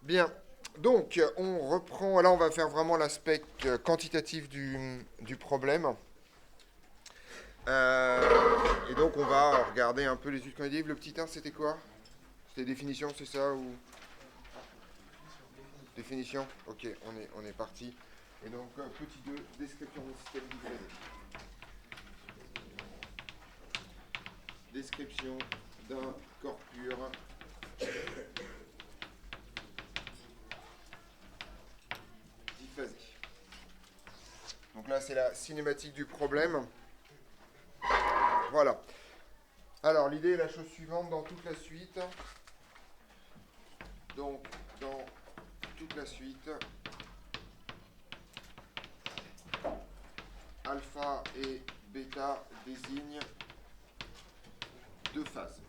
Bien. Donc, on reprend. Là, on va faire vraiment l'aspect quantitatif du problème. Et donc, on va regarder un peu les études quantitatives. Le petit 1, c'était quoi? C'était définition, c'est ça ou définition? Ok, on est parti. Et donc, petit 2, description du système diphasé. Description d'un corps pur diphasé. Donc là, c'est la cinématique du problème. Voilà. Alors, l'idée est la chose suivante dans toute la suite. Donc, dans toute la suite, alpha et bêta désignent deux phases.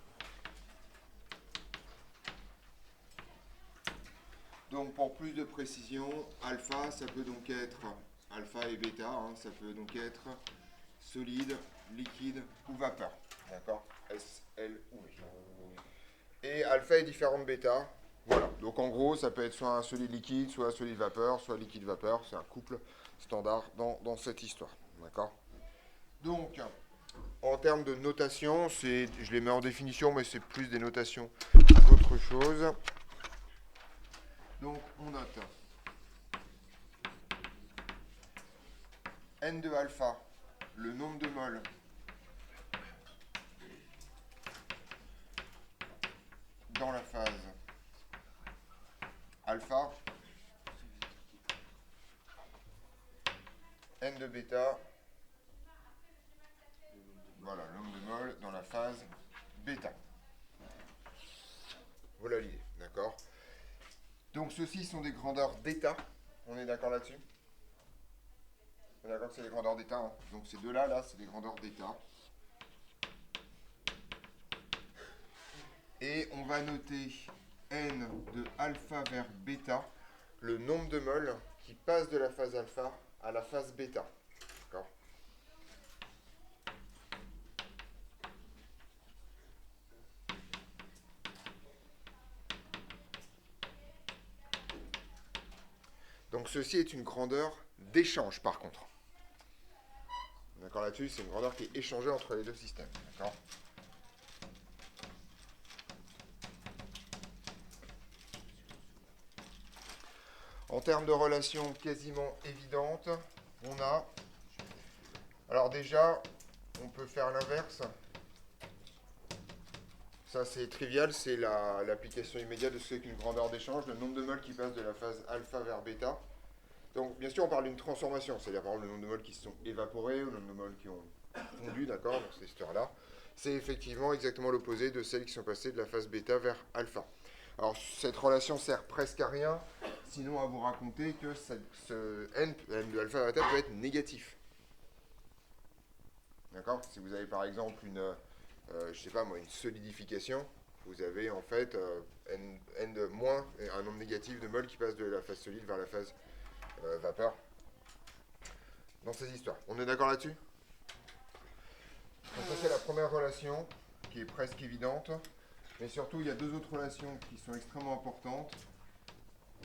Donc, pour plus de précision, alpha, ça peut donc être alpha et bêta, ça peut donc être solide, liquide ou vapeur. D'accord? S, L ou V. Et alpha est différent de bêta. Voilà. Donc, en gros, ça peut être soit un solide liquide, soit un solide vapeur, soit liquide vapeur. C'est un couple standard dans cette histoire. D'accord? Donc, en termes de notation, je les mets en définition, mais c'est plus des notations qu'autre chose. Donc, on note n de alpha, le nombre de moles dans la phase alpha, n de bêta, voilà, le nombre de moles dans la phase bêta. Voilà l'idée, d'accord? Donc, ceux-ci sont des grandeurs d'état. On est d'accord là-dessus? On est d'accord que c'est des grandeurs d'état. Donc, ces deux-là, là, c'est des grandeurs d'état. Et on va noter n de alpha vers bêta, le nombre de moles qui passent de la phase alpha à la phase bêta. D'accord? Donc ceci est une grandeur d'échange par contre. D'accord là-dessus, c'est une grandeur qui est échangée entre les deux systèmes. D'accord? En termes de relations quasiment évidentes, on a... Alors déjà, on peut faire l'inverse. Ça c'est trivial, c'est l'application immédiate de ce qu'est une grandeur d'échange, le nombre de moles qui passe de la phase alpha vers bêta. Donc bien sûr on parle d'une transformation, c'est-à-dire par exemple le nombre de moles qui se sont évaporés, ou le nombre de moles qui ont fondu, d'accord, dans cette histoire-là. C'est effectivement exactement l'opposé de celles qui sont passées de la phase bêta vers alpha. Alors cette relation sert presque à rien, sinon à vous raconter que ce n de alpha vers bêta peut être négatif. D'accord? Si vous avez par exemple je sais pas moi, une solidification, vous avez en fait n de moins, un nombre négatif de moles qui passe de la phase solide vers la phase vapeur dans ces histoires. On est d'accord là-dessus? Donc ça c'est la première relation qui est presque évidente, mais surtout il y a deux autres relations qui sont extrêmement importantes.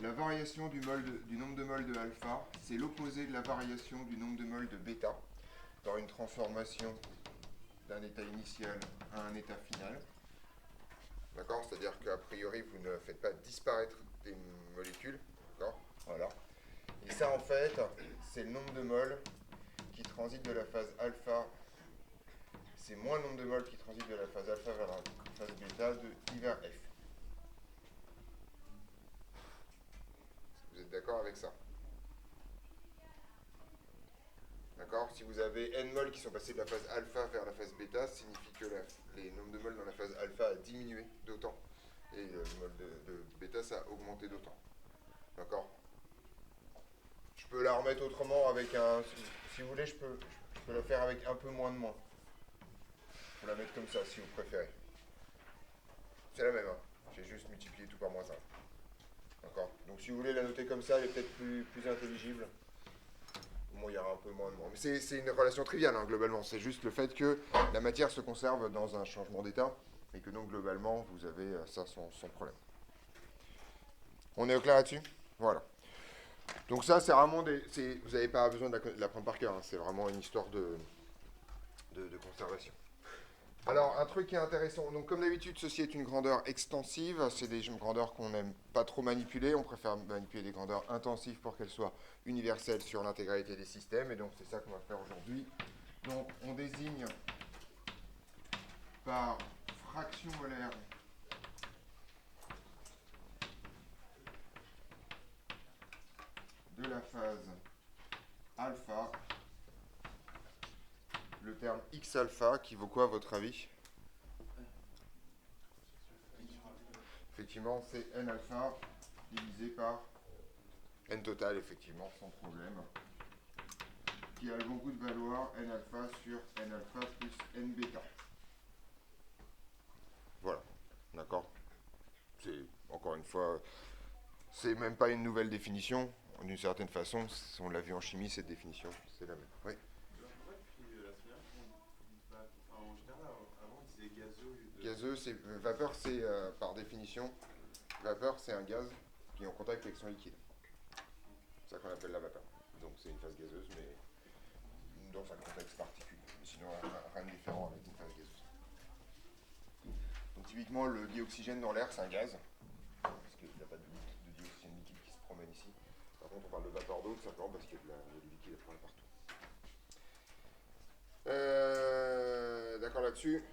La variation du nombre de moles de alpha, c'est l'opposé de la variation du nombre de moles de bêta dans une transformation d'un état initial à un état final. D'accord? C'est-à-dire qu'a priori, vous ne faites pas disparaître des molécules. D'accord? Voilà. Et ça, en fait, c'est le nombre de moles qui transitent de la phase alpha. C'est moins le nombre de moles qui transitent de la phase alpha vers la phase bêta de I vers F. Vous êtes d'accord avec ça? D'accord? Si vous avez n moles qui sont passés de la phase alpha vers la phase bêta, ça signifie que les nombres de moles dans la phase alpha a diminué d'autant. Et le mol de bêta, ça a augmenté d'autant. D'accord? Je peux la remettre autrement avec un... Si vous voulez, je peux la faire avec un peu moins de moins. Je peux la mettre comme ça, si vous préférez. C'est la même, hein. J'ai juste multiplié tout par moins 1. D'accord? Donc si vous voulez la noter comme ça, elle est peut-être plus intelligible. Bon, il y aura un peu moins de moins. Mais c'est une relation triviale, hein, globalement. C'est juste le fait que la matière se conserve dans un changement d'état, et que donc, globalement, vous avez ça sans problème. On est au clair là-dessus? Voilà. Donc ça, c'est vraiment vous n'avez pas besoin de l'apprendre par cœur, hein. C'est vraiment une histoire de conservation. Alors, un truc qui est intéressant, donc comme d'habitude, ceci est une grandeur extensive, c'est des grandeurs qu'on n'aime pas trop manipuler, on préfère manipuler des grandeurs intensives pour qu'elles soient universelles sur l'intégralité des systèmes, et donc c'est ça qu'on va faire aujourd'hui. Donc, on désigne par fraction molaire de la phase alpha le terme x alpha qui vaut quoi à votre avis? Effectivement, c'est n alpha divisé par n total, effectivement, sans problème, qui a le bon goût de valoir n alpha sur n alpha plus n bêta. Voilà, d'accord. C'est, encore une fois, c'est même pas une nouvelle définition. D'une certaine façon, on l'a vu en chimie, cette définition, c'est la même. Oui. En général, avant, on disait gazeux au lieu de... Gazeux, c'est, vapeur, c'est par définition, vapeur, c'est un gaz qui est en contact avec son liquide. C'est ça qu'on appelle la vapeur. Donc c'est une phase gazeuse, mais dans un contexte particulier. Mais sinon, rien de différent avec une phase gazeuse. Donc typiquement, le dioxygène dans l'air, c'est un gaz, parce qu'il n'y a pas de dioxygène liquide qui se promène ici. Par contre, on parle de vapeur d'eau, tout simplement parce qu'il y a du liquide à partout. D'accord là-dessus.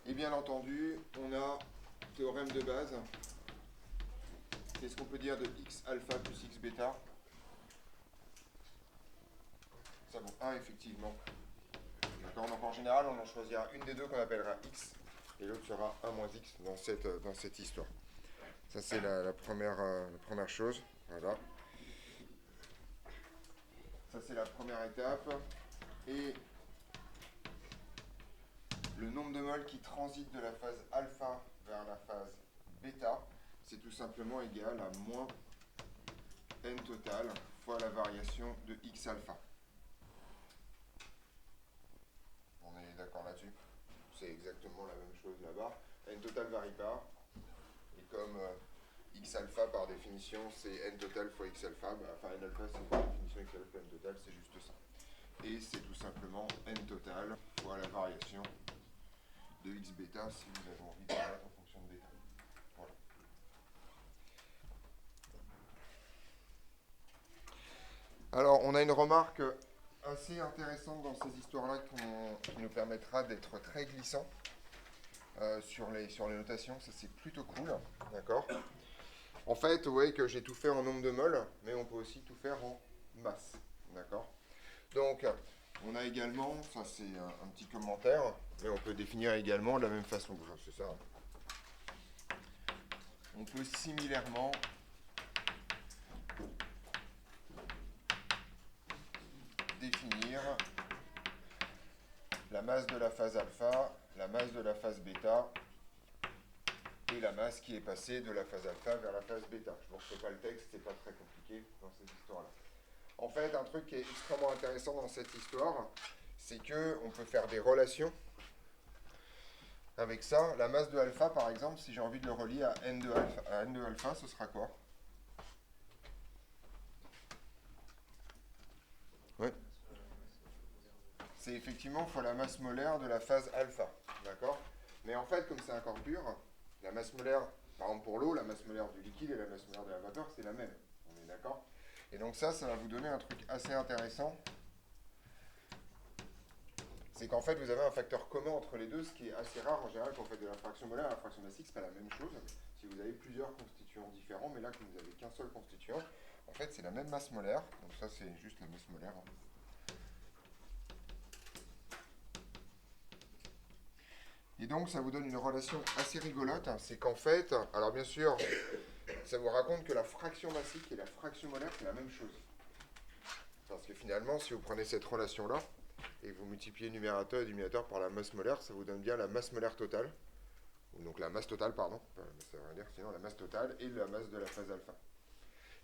Et bien entendu, on a théorème de base. Qu'est-ce qu'on peut dire de x alpha plus x bêta? Ça vaut 1 effectivement. D'accord, donc en général, on en choisira une des deux qu'on appellera x, et l'autre sera 1 moins x dans cette histoire. Ça, c'est la première chose. Voilà. Ça, c'est la première étape. Et le nombre de moles qui transitent de la phase alpha vers la phase bêta, c'est tout simplement égal à moins n total fois la variation de x alpha. On est d'accord là-dessus? C'est exactement la même chose là-bas. N total ne varie pas. Et comme x alpha par définition c'est n total fois x alpha, enfin n alpha c'est par définition x alpha n total, c'est juste ça. Et c'est tout simplement n total fois la variation de x bêta si vous avez envie de mettre en fonction de bêta. Voilà. Alors on a une remarque assez intéressante dans ces histoires-là qui nous permettra d'être très glissant sur les notations. Ça c'est plutôt cool, d'accord. En fait, vous voyez que j'ai tout fait en nombre de moles, mais on peut aussi tout faire en masse, d'accord. Donc, on a également, ça c'est un petit commentaire, mais on peut définir également de la même façon, c'est ça. On peut similairement définir la masse de la phase alpha, la masse de la phase bêta, et la masse qui est passée de la phase alpha vers la phase bêta. Je ne vous refais pas le texte, c'est pas très compliqué dans cette histoire-là. En fait, un truc qui est extrêmement intéressant dans cette histoire, c'est qu'on peut faire des relations avec ça. La masse de alpha, par exemple, si j'ai envie de le relier à n de alpha, ce sera quoi? Oui. C'est effectivement fois la masse molaire de la phase alpha. D'accord? Mais en fait, comme c'est un corps pur, la masse molaire, par exemple pour l'eau, la masse molaire du liquide et la masse molaire de la vapeur, c'est la même. On est d'accord? Et donc ça va vous donner un truc assez intéressant. C'est qu'en fait, vous avez un facteur commun entre les deux, ce qui est assez rare en général quand vous faites de la fraction molaire à la fraction massique, c'est pas la même chose. Si vous avez plusieurs constituants différents, mais là, comme vous n'avez qu'un seul constituant, en fait, c'est la même masse molaire. Donc ça, c'est juste la masse molaire. Et donc, ça vous donne une relation assez rigolote. C'est qu'en fait, alors bien sûr, ça vous raconte que la fraction massique et la fraction molaire, c'est la même chose. Parce que finalement, si vous prenez cette relation-là, et que vous multipliez le numérateur et le dénominateur par la masse molaire, ça vous donne bien la masse molaire totale. Ou donc la masse totale, pardon. Ça veut dire sinon la masse totale et la masse de la phase alpha.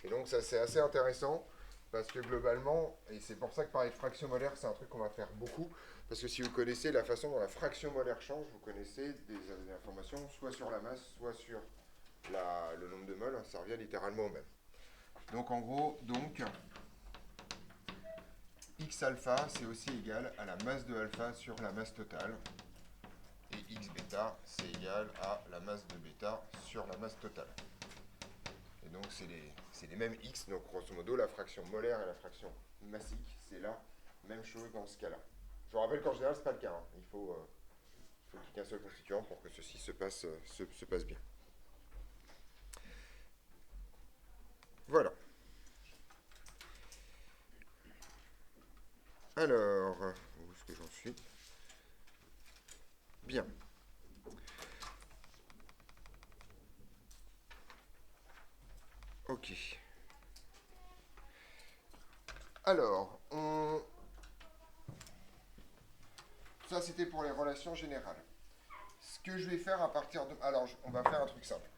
Et donc ça, c'est assez intéressant. Parce que globalement, et c'est pour ça que parler de fraction molaire, c'est un truc qu'on va faire beaucoup, parce que si vous connaissez la façon dont la fraction molaire change, vous connaissez des informations soit sur la masse, soit sur le nombre bémol, ça revient littéralement au même. Donc en gros, x alpha, c'est aussi égal à la masse de alpha sur la masse totale. Et x bêta, c'est égal à la masse de bêta sur la masse totale. Et donc c'est les mêmes x, donc grosso modo la fraction molaire et la fraction massique, c'est la même chose dans ce cas-là. Je vous rappelle qu'en général, ce n'est pas le cas. Il faut qu'il y ait qu'un seul constituant pour que ceci se passe bien. Voilà. Alors, où est-ce que j'en suis? Bien. Ok. Alors, ça c'était pour les relations générales. Ce que je vais faire à partir de... Alors, on va faire un truc simple.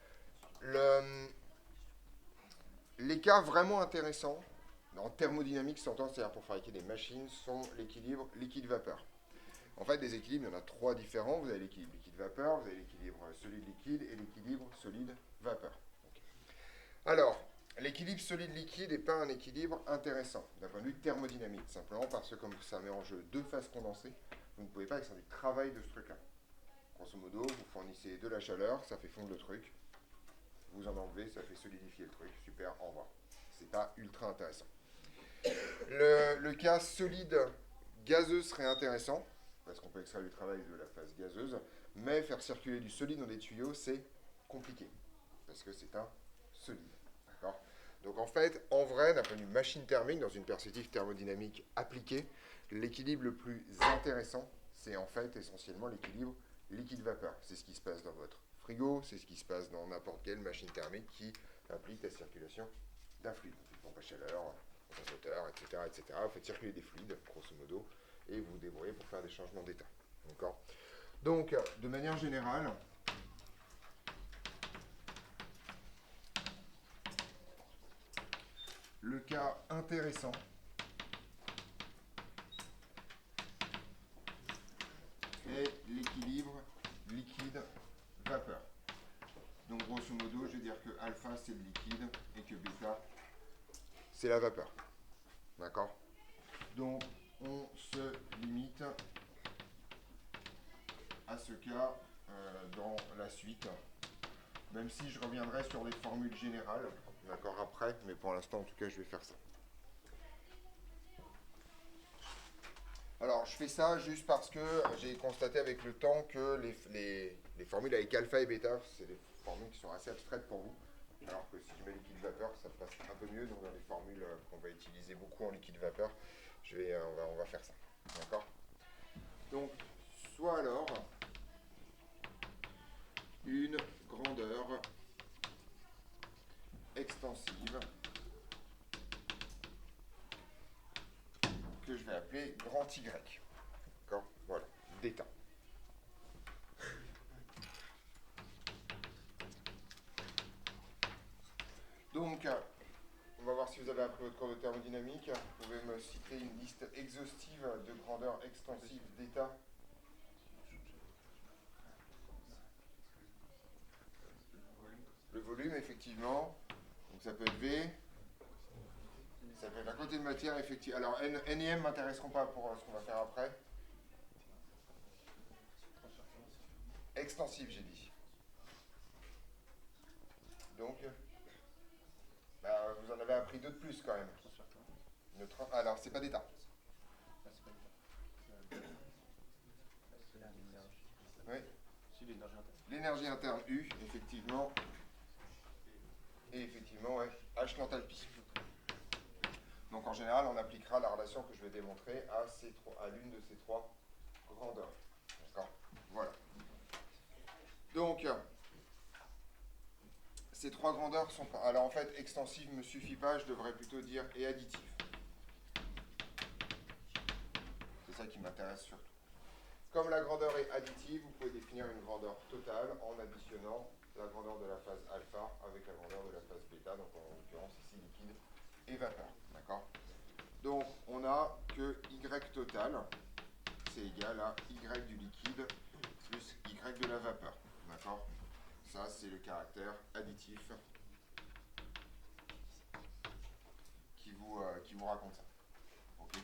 Les cas vraiment intéressants, en thermodynamique, s'entend, c'est-à-dire pour fabriquer des machines, sont l'équilibre liquide-vapeur. En fait, des équilibres, il y en a 3 différents. Vous avez l'équilibre liquide-vapeur, vous avez l'équilibre solide-liquide et l'équilibre solide-vapeur. Alors, l'équilibre solide-liquide n'est pas un équilibre intéressant d'un point de vue thermodynamique, simplement parce que comme ça met en jeu 2 phases condensées, vous ne pouvez pas extraire du travail de ce truc-là. Grosso modo, vous fournissez de la chaleur, ça fait fondre le truc, vous en enlevez, ça fait solidifier le truc, super, au revoir. C'est pas ultra intéressant. Le cas solide gazeux serait intéressant, parce qu'on peut extraire du travail de la phase gazeuse, mais faire circuler du solide dans des tuyaux, c'est compliqué, parce que c'est un solide. D'accord ? Donc en fait, en vrai, d'un point de vue machine thermique, dans une perspective thermodynamique appliquée, l'équilibre le plus intéressant, c'est en fait essentiellement l'équilibre liquide-vapeur. C'est ce qui se passe dans votre frigo, c'est ce qui se passe dans n'importe quelle machine thermique qui implique la circulation d'un fluide. Une pompe à chaleur, un condensateur, etc., etc. Vous faites circuler des fluides, grosso modo, et vous vous débrouillez pour faire des changements d'état. D'accord ? Donc, de manière générale, le cas intéressant est l'équilibre liquide-vapeur. Donc grosso modo, je vais dire que alpha c'est le liquide et que bêta c'est la vapeur. D'accord ? Donc on se limite à ce cas dans la suite, même si je reviendrai sur les formules générales, d'accord, après, mais pour l'instant en tout cas je vais faire ça. Alors, je fais ça juste parce que j'ai constaté avec le temps que les formules avec alpha et bêta, c'est des formules qui sont assez abstraites pour vous. Alors que si je mets liquide vapeur, ça passe un peu mieux. Donc, dans les formules qu'on va utiliser beaucoup en liquide vapeur, on va faire ça. D'accord ? Donc, soit alors une grandeur extensive que je vais appeler grand Y. D'accord ? Voilà, d'état. Donc, on va voir si vous avez appris votre cours de thermodynamique. Vous pouvez me citer une liste exhaustive de grandeur extensive d'état. Le volume, effectivement. Donc ça peut être V. Ça peut être la quantité de matière, effectivement. Alors, N et M ne m'intéresseront pas pour ce qu'on va faire après. Extensive, j'ai dit. Donc, vous en avez appris deux de plus quand même. Alors, c'est pas d'état. Oui. L'énergie interne U, effectivement. Et effectivement, ouais, H l'enthalpie. Donc en général, on appliquera la relation que je vais démontrer à l'une de ces trois grandeurs. D'accord ? Voilà. Donc, ces trois grandeurs sont pas... Alors en fait, extensive ne me suffit pas, je devrais plutôt dire et additive. C'est ça qui m'intéresse surtout. Comme la grandeur est additive, vous pouvez définir une grandeur totale en additionnant la grandeur de la phase alpha avec la grandeur de la phase bêta, donc en l'occurrence ici liquide et vapeur. D'accord ? Donc on a que Y total, c'est égal à Y du liquide plus Y de la vapeur. D'accord ? Ça, c'est le caractère additif qui vous raconte ça. Ok.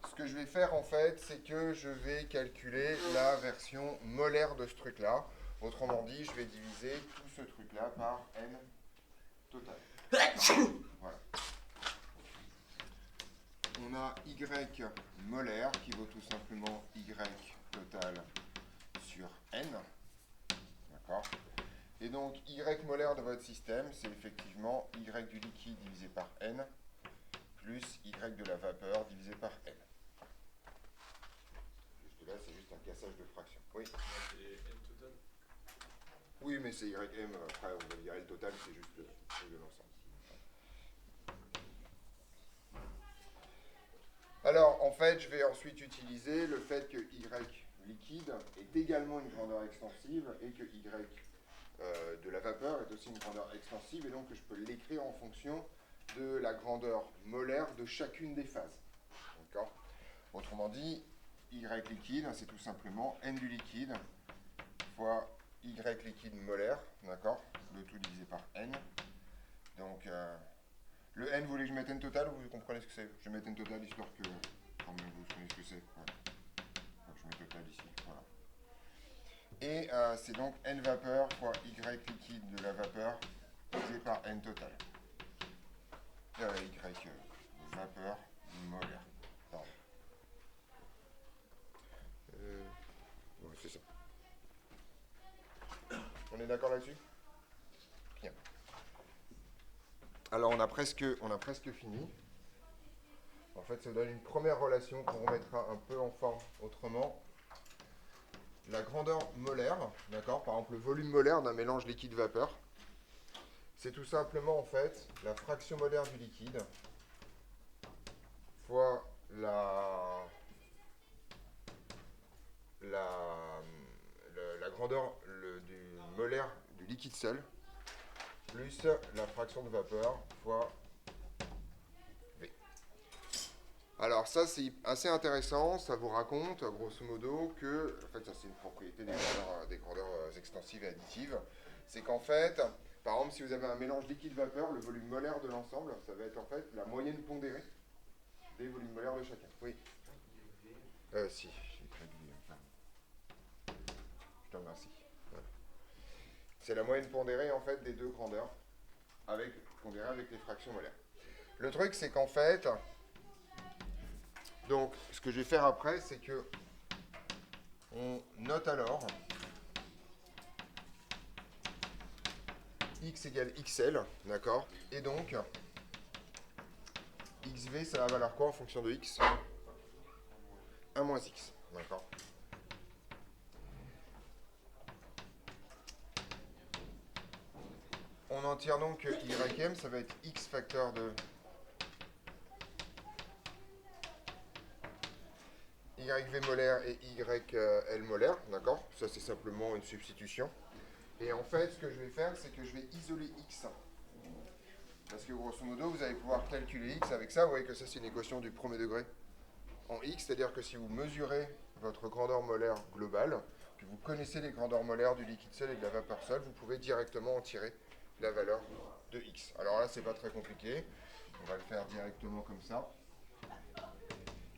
Ce que je vais faire en fait, c'est que je vais calculer la version molaire de ce truc-là. Autrement dit, je vais diviser tout ce truc-là par n total. Voilà. On a y molaire qui vaut tout simplement y total sur n. D'accord. Et donc, y molaire de votre système, c'est effectivement y du liquide divisé par n, plus y de la vapeur divisé par n. Jusque-là, c'est juste un cassage de fraction. Oui. C'est n total. Oui, mais c'est ym, après, on va dire L total, c'est juste le truc de l'ensemble. Alors, en fait, je vais ensuite utiliser le fait que y liquide est également une grandeur extensive et que y de la vapeur est aussi une grandeur extensive et donc je peux l'écrire en fonction de la grandeur molaire de chacune des phases. D'accord. Autrement dit, y liquide, c'est tout simplement n du liquide fois y liquide molaire, d'accord, le tout divisé par n. Donc, le n, vous voulez que je mette n total ou vous comprenez ce que c'est? Je vais mettre n total histoire que quand même vous savez ce que c'est. Voilà. Donc, je mets total ici, voilà. Et c'est donc n vapeur fois y liquide de la vapeur divisé par n total. Y vapeur molaire. Pardon. Ouais, c'est ça. On est d'accord là-dessus? Bien. Alors on a presque fini. En fait, ça donne une première relation qu'on remettra un peu en forme autrement. La grandeur molaire, d'accord, par exemple le volume molaire d'un mélange liquide-vapeur, c'est tout simplement en fait la fraction molaire du liquide fois la grandeur du molaire du liquide seul, plus la fraction de vapeur fois V. Alors ça c'est assez intéressant, ça vous raconte grosso modo que, en fait ça c'est une propriété des grandeurs extensives et additives, c'est qu'en fait, par exemple si vous avez un mélange liquide-vapeur, le volume molaire de l'ensemble, ça va être en fait la moyenne pondérée des volumes molaires de chacun. Oui. Si, j'ai traduit. Je te remercie. Voilà. C'est la moyenne pondérée en fait des deux grandeurs, pondérée avec les fractions molaires. Le truc c'est qu'en fait, donc ce que je vais faire après, c'est que on note alors x égale xl, d'accord, et donc xv ça va valoir quoi en fonction de x? 1 moins x, d'accord. On en tire donc que ym, ça va être x facteur de YV molaire et YL molaire, d'accord? Ça c'est simplement une substitution. Et en fait, ce que je vais faire, c'est que je vais isoler x. Parce que grosso modo, vous allez pouvoir calculer x avec ça. Vous voyez que ça c'est une équation du premier degré en x, c'est-à-dire que si vous mesurez votre grandeur molaire globale, que vous connaissez les grandeurs molaires du liquide seul et de la vapeur seule, vous pouvez directement en tirer la valeur de x. Alors là, c'est pas très compliqué. On va le faire directement comme ça.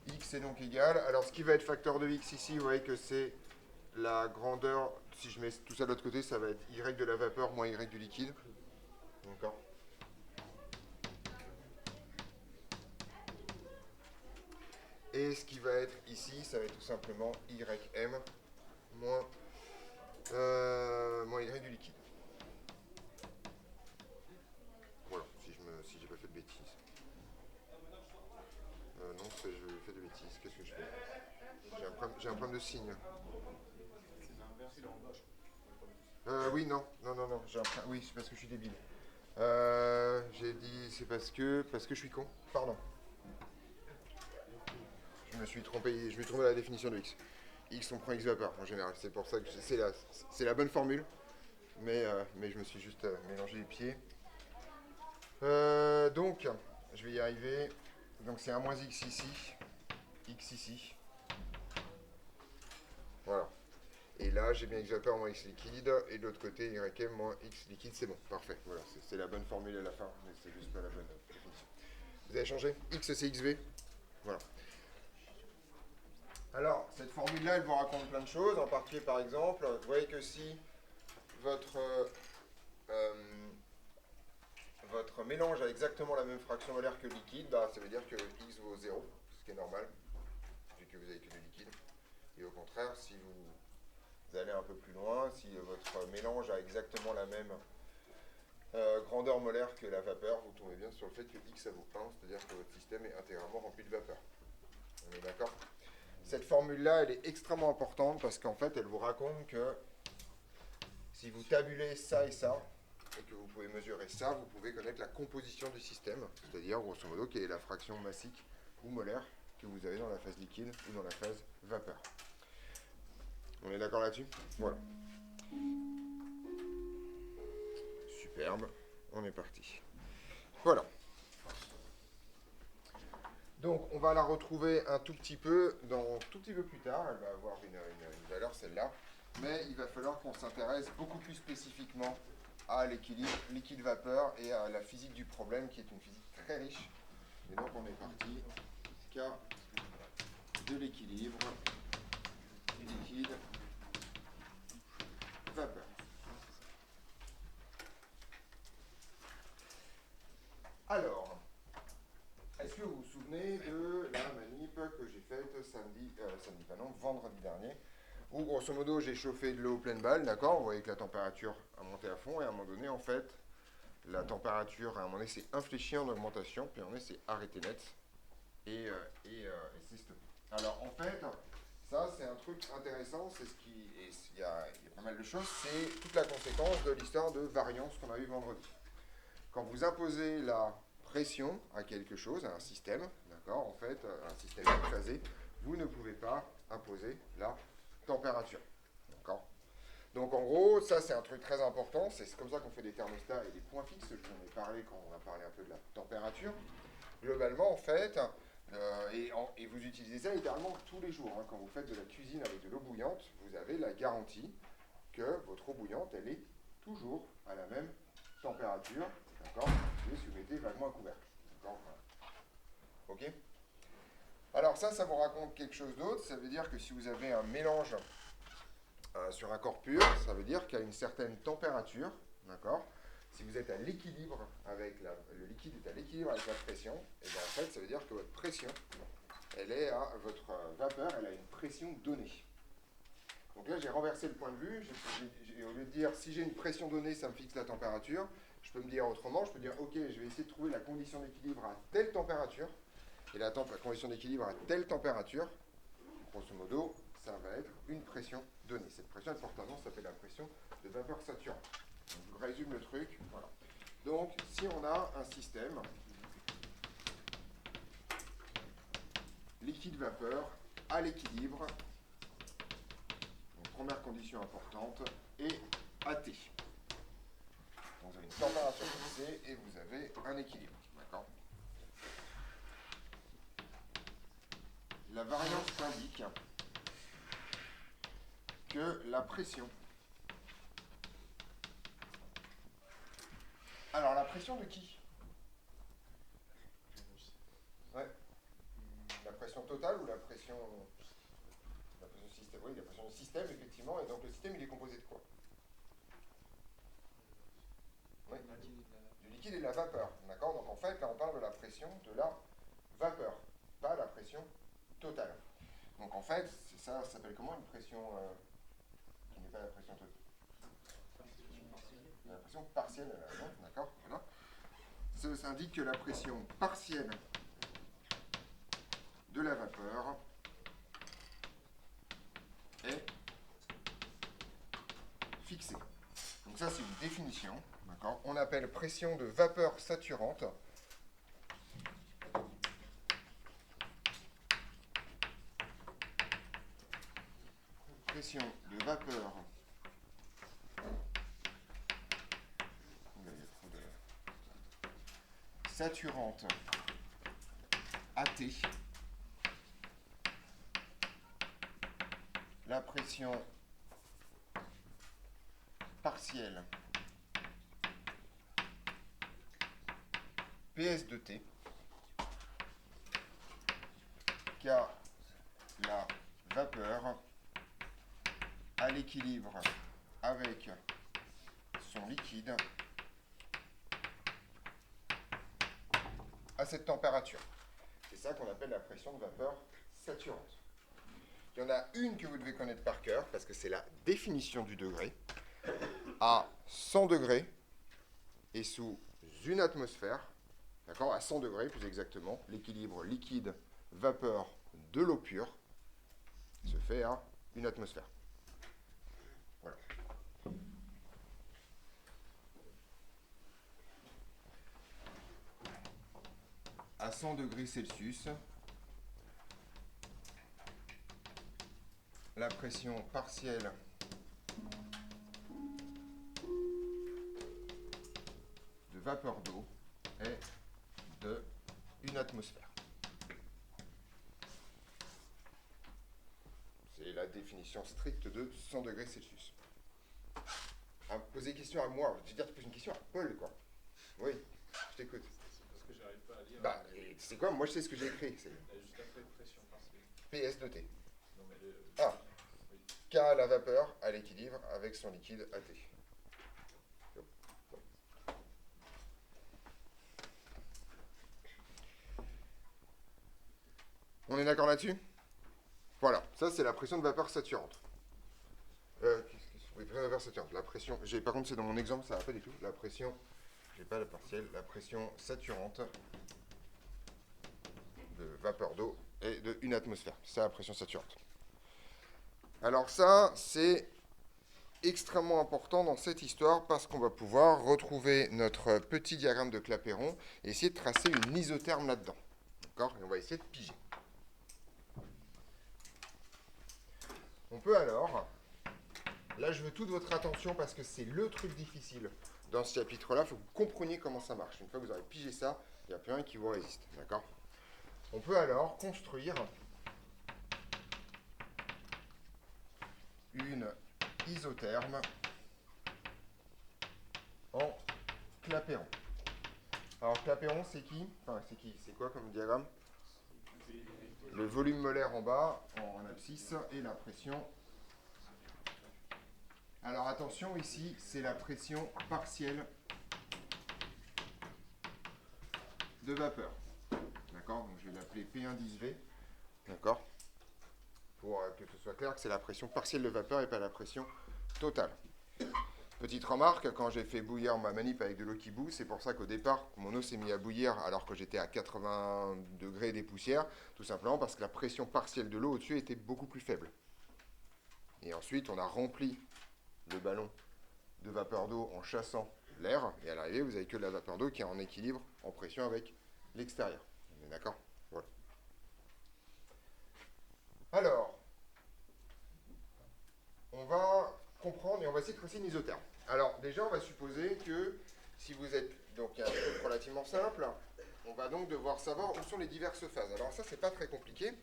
X est donc égal. Alors ce qui va être facteur de x ici, vous voyez que c'est la grandeur, si je mets tout ça de l'autre côté, ça va être y de la vapeur moins y du liquide. D'accord. Et ce qui va être ici, ça va être tout simplement ym moins y du liquide. Voilà, si j'ai pas fait de bêtises. Non, je fais de bêtises. Qu'est-ce que je fais? J'ai un problème de signe. C'est l'inverse, il est en Oui, non. Oui, c'est parce que je suis débile. J'ai dit, c'est parce que je suis con. Pardon. Je me suis trompé la définition de x. X, on prend x vapeur en général. C'est pour ça que c'est la bonne formule. Mais je me suis juste mélangé les pieds. Donc, je vais y arriver. Donc, c'est 1 moins x ici. X ici. Voilà. Et là, j'ai bien x vapeur moins x liquide. Et de l'autre côté, ym moins x liquide. C'est bon. Parfait. Voilà. C'est la bonne formule à la fin. Mais c'est juste pas la bonne définition. Vous avez changé? X c'est XV. Voilà. Alors, cette formule-là, elle vous raconte plein de choses. En particulier, par exemple, vous voyez que si votre, votre mélange a exactement la même fraction molaire que le liquide, bah, ça veut dire que X vaut 0, ce qui est normal, vu que vous avez que du liquide. Et au contraire, si vous allez un peu plus loin, si votre mélange a exactement la même grandeur molaire que la vapeur, vous tombez bien sur le fait que X ça vaut 1, c'est-à-dire que votre système est intégralement rempli de vapeur. On est d'accord? Cette formule-là, elle est extrêmement importante parce qu'en fait, elle vous raconte que si vous tabulez ça et ça, et que vous pouvez mesurer ça, vous pouvez connaître la composition du système, c'est-à-dire, grosso modo, quelle est la fraction massique ou molaire que vous avez dans la phase liquide ou dans la phase vapeur. On est d'accord là-dessus? Voilà. Superbe. On est parti. Voilà. Donc, on va la retrouver un tout petit peu plus tard. Elle va avoir une valeur, celle-là. Mais il va falloir qu'on s'intéresse beaucoup plus spécifiquement à l'équilibre liquide-vapeur et à la physique du problème, qui est une physique très riche. Et donc, on est parti. Cas de l'équilibre liquide-vapeur. Alors, est-ce que vous vous souvenez de la manip que j'ai faite vendredi dernier, où grosso modo j'ai chauffé de l'eau pleine balle, d'accord? Vous voyez que la température a monté à fond et à un moment donné, en fait, la température à un moment donné s'est infléchie en augmentation, puis à un moment donné s'est arrêtée net et c'est stoppé. Alors en fait, ça c'est un truc intéressant, c'est ce qui. Il y a pas mal de choses, c'est toute la conséquence de l'histoire de variance qu'on a eu vendredi. Quand vous imposez la pression à quelque chose, à un système, d'accord, en fait, un système phasé, vous ne pouvez pas imposer la température, d'accord. Donc en gros, ça c'est un truc très important, c'est comme ça qu'on fait des thermostats et des points fixes, je vous en ai parlé quand on a parlé un peu de la température. Globalement, en fait, et vous utilisez ça littéralement tous les jours, hein, quand vous faites de la cuisine avec de l'eau bouillante, vous avez la garantie que votre eau bouillante, elle est toujours à la même température, d'accord, si vous mettez vaguement un couvercle. D'accord. Ok. Alors ça vous raconte quelque chose d'autre. Ça veut dire que si vous avez un mélange sur un corps pur, ça veut dire qu'à une certaine température, d'accord, si vous êtes à l'équilibre avec le liquide est à l'équilibre avec la pression, et bien en fait ça veut dire que votre pression, elle est à votre vapeur, elle a une pression donnée. Donc là j'ai renversé le point de vue, au lieu de dire si j'ai une pression donnée, ça me fixe la température, je peux me dire autrement, je peux dire ok, je vais essayer de trouver la condition d'équilibre à telle température, et la condition d'équilibre à telle température, grosso modo, ça va être une pression donnée. Cette pression, elle porte un nom, ça s'appelle la pression de vapeur saturante. Donc, je vous résume le truc. Voilà. Donc, si on a un système liquide-vapeur à l'équilibre, première condition importante, et AT. Donc, vous avez une température fixée et vous avez un équilibre. D'accord. La variance indique que la pression. Alors, la pression de qui? Ouais. La pression totale ou la pression système? Oui, la pression du système, effectivement. Et donc, le système, il est composé de quoi? Oui. Du liquide et de la vapeur. D'accord. Donc, en fait, là, on parle de la pression de la vapeur, pas la pression totale. Donc, en fait, ça s'appelle comment une pression qui n'est pas la pression totale? La pression partielle, d'accord. Voilà. Ça indique que la pression partielle de la vapeur est fixée. Donc ça, c'est une définition. D'accord. On appelle pression de vapeur saturante pression de vapeur saturante AT, la pression partielle PS de T, qu'a la vapeur à l'équilibre avec son liquide à cette température. C'est ça qu'on appelle la pression de vapeur saturante. Il y en a une que vous devez connaître par cœur, parce que c'est la définition du degré. À 100 degrés et sous une atmosphère, d'accord, à 100 degrés plus exactement, l'équilibre liquide-vapeur de l'eau pure se fait à une atmosphère. Voilà. À 100 degrés Celsius, la pression partielle de vapeur d'eau est de une atmosphère. C'est la définition stricte de 100 degrés Celsius. À me poser des questions à moi, je veux dire, tu poses une question à Paul, quoi. Oui, je t'écoute. C'est parce que j'arrive pas à lire. Bah, c'est quoi? Moi, je sais ce que j'ai écrit. C'est Juste après pression partielle. PS de T. Non, mais Ah, oui. K la vapeur à l'équilibre avec son liquide AT. On est d'accord là-dessus? Voilà, ça c'est la pression de vapeur saturante. Oui, pression de vapeur saturante. La pression, par contre c'est dans mon exemple, ça va pas du tout. La pression, j'ai pas la partielle, la pression saturante de vapeur d'eau est de 1 atmosphère. C'est ça la pression saturante. Alors ça, c'est extrêmement important dans cette histoire parce qu'on va pouvoir retrouver notre petit diagramme de Clapeyron et essayer de tracer une isotherme là-dedans. D'accord? Et on va essayer de piger. On peut alors, là je veux toute votre attention parce que c'est le truc difficile dans ce chapitre-là, il faut que vous compreniez comment ça marche. Une fois que vous aurez pigé ça, il n'y a plus rien qui vous résiste. D'accord? On peut alors construire une isotherme en Clapeyron. Alors Clapeyron c'est qui? Enfin c'est quoi comme diagramme? Le volume molaire en bas, en abscisse, et la pression. Alors attention, ici, c'est la pression partielle de vapeur. D'accord? Donc je vais l'appeler P1-10V. D'accord? Pour que ce soit clair que c'est la pression partielle de vapeur et pas la pression totale. Petite remarque, quand j'ai fait bouillir ma manip avec de l'eau qui bout, c'est pour ça qu'au départ, mon eau s'est mise à bouillir alors que j'étais à 80 degrés des poussières, tout simplement parce que la pression partielle de l'eau au-dessus était beaucoup plus faible. Et ensuite, on a rempli le ballon de vapeur d'eau en chassant l'air, et à l'arrivée, vous n'avez que de la vapeur d'eau qui est en équilibre, en pression avec l'extérieur. On est d'accord? Voilà. Alors, on va comprendre et on va essayer de tracer une isotherme. Alors déjà on va supposer que si vous êtes, donc il y a un truc relativement simple, on va donc devoir savoir où sont les diverses phases. Alors ça c'est pas très compliqué. Vous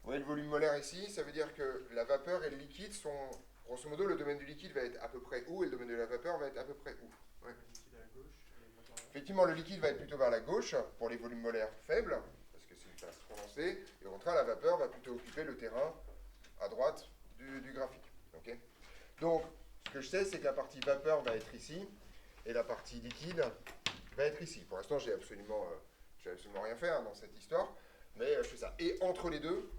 voyez le volume molaire ici, ça veut dire que la vapeur et le liquide sont, grosso modo le domaine du liquide va être à peu près où et le domaine de la vapeur va être à peu près où. Ouais. Effectivement le liquide va être plutôt vers la gauche pour les volumes molaires faibles, parce que c'est une phase condensée, et au contraire la vapeur va plutôt occuper le terrain à droite du graphique. Okay. Donc, ce que je sais, c'est que la partie vapeur va être ici, et la partie liquide va être ici. Pour l'instant, j'ai absolument rien fait dans cette histoire, mais je fais ça. Et entre les deux,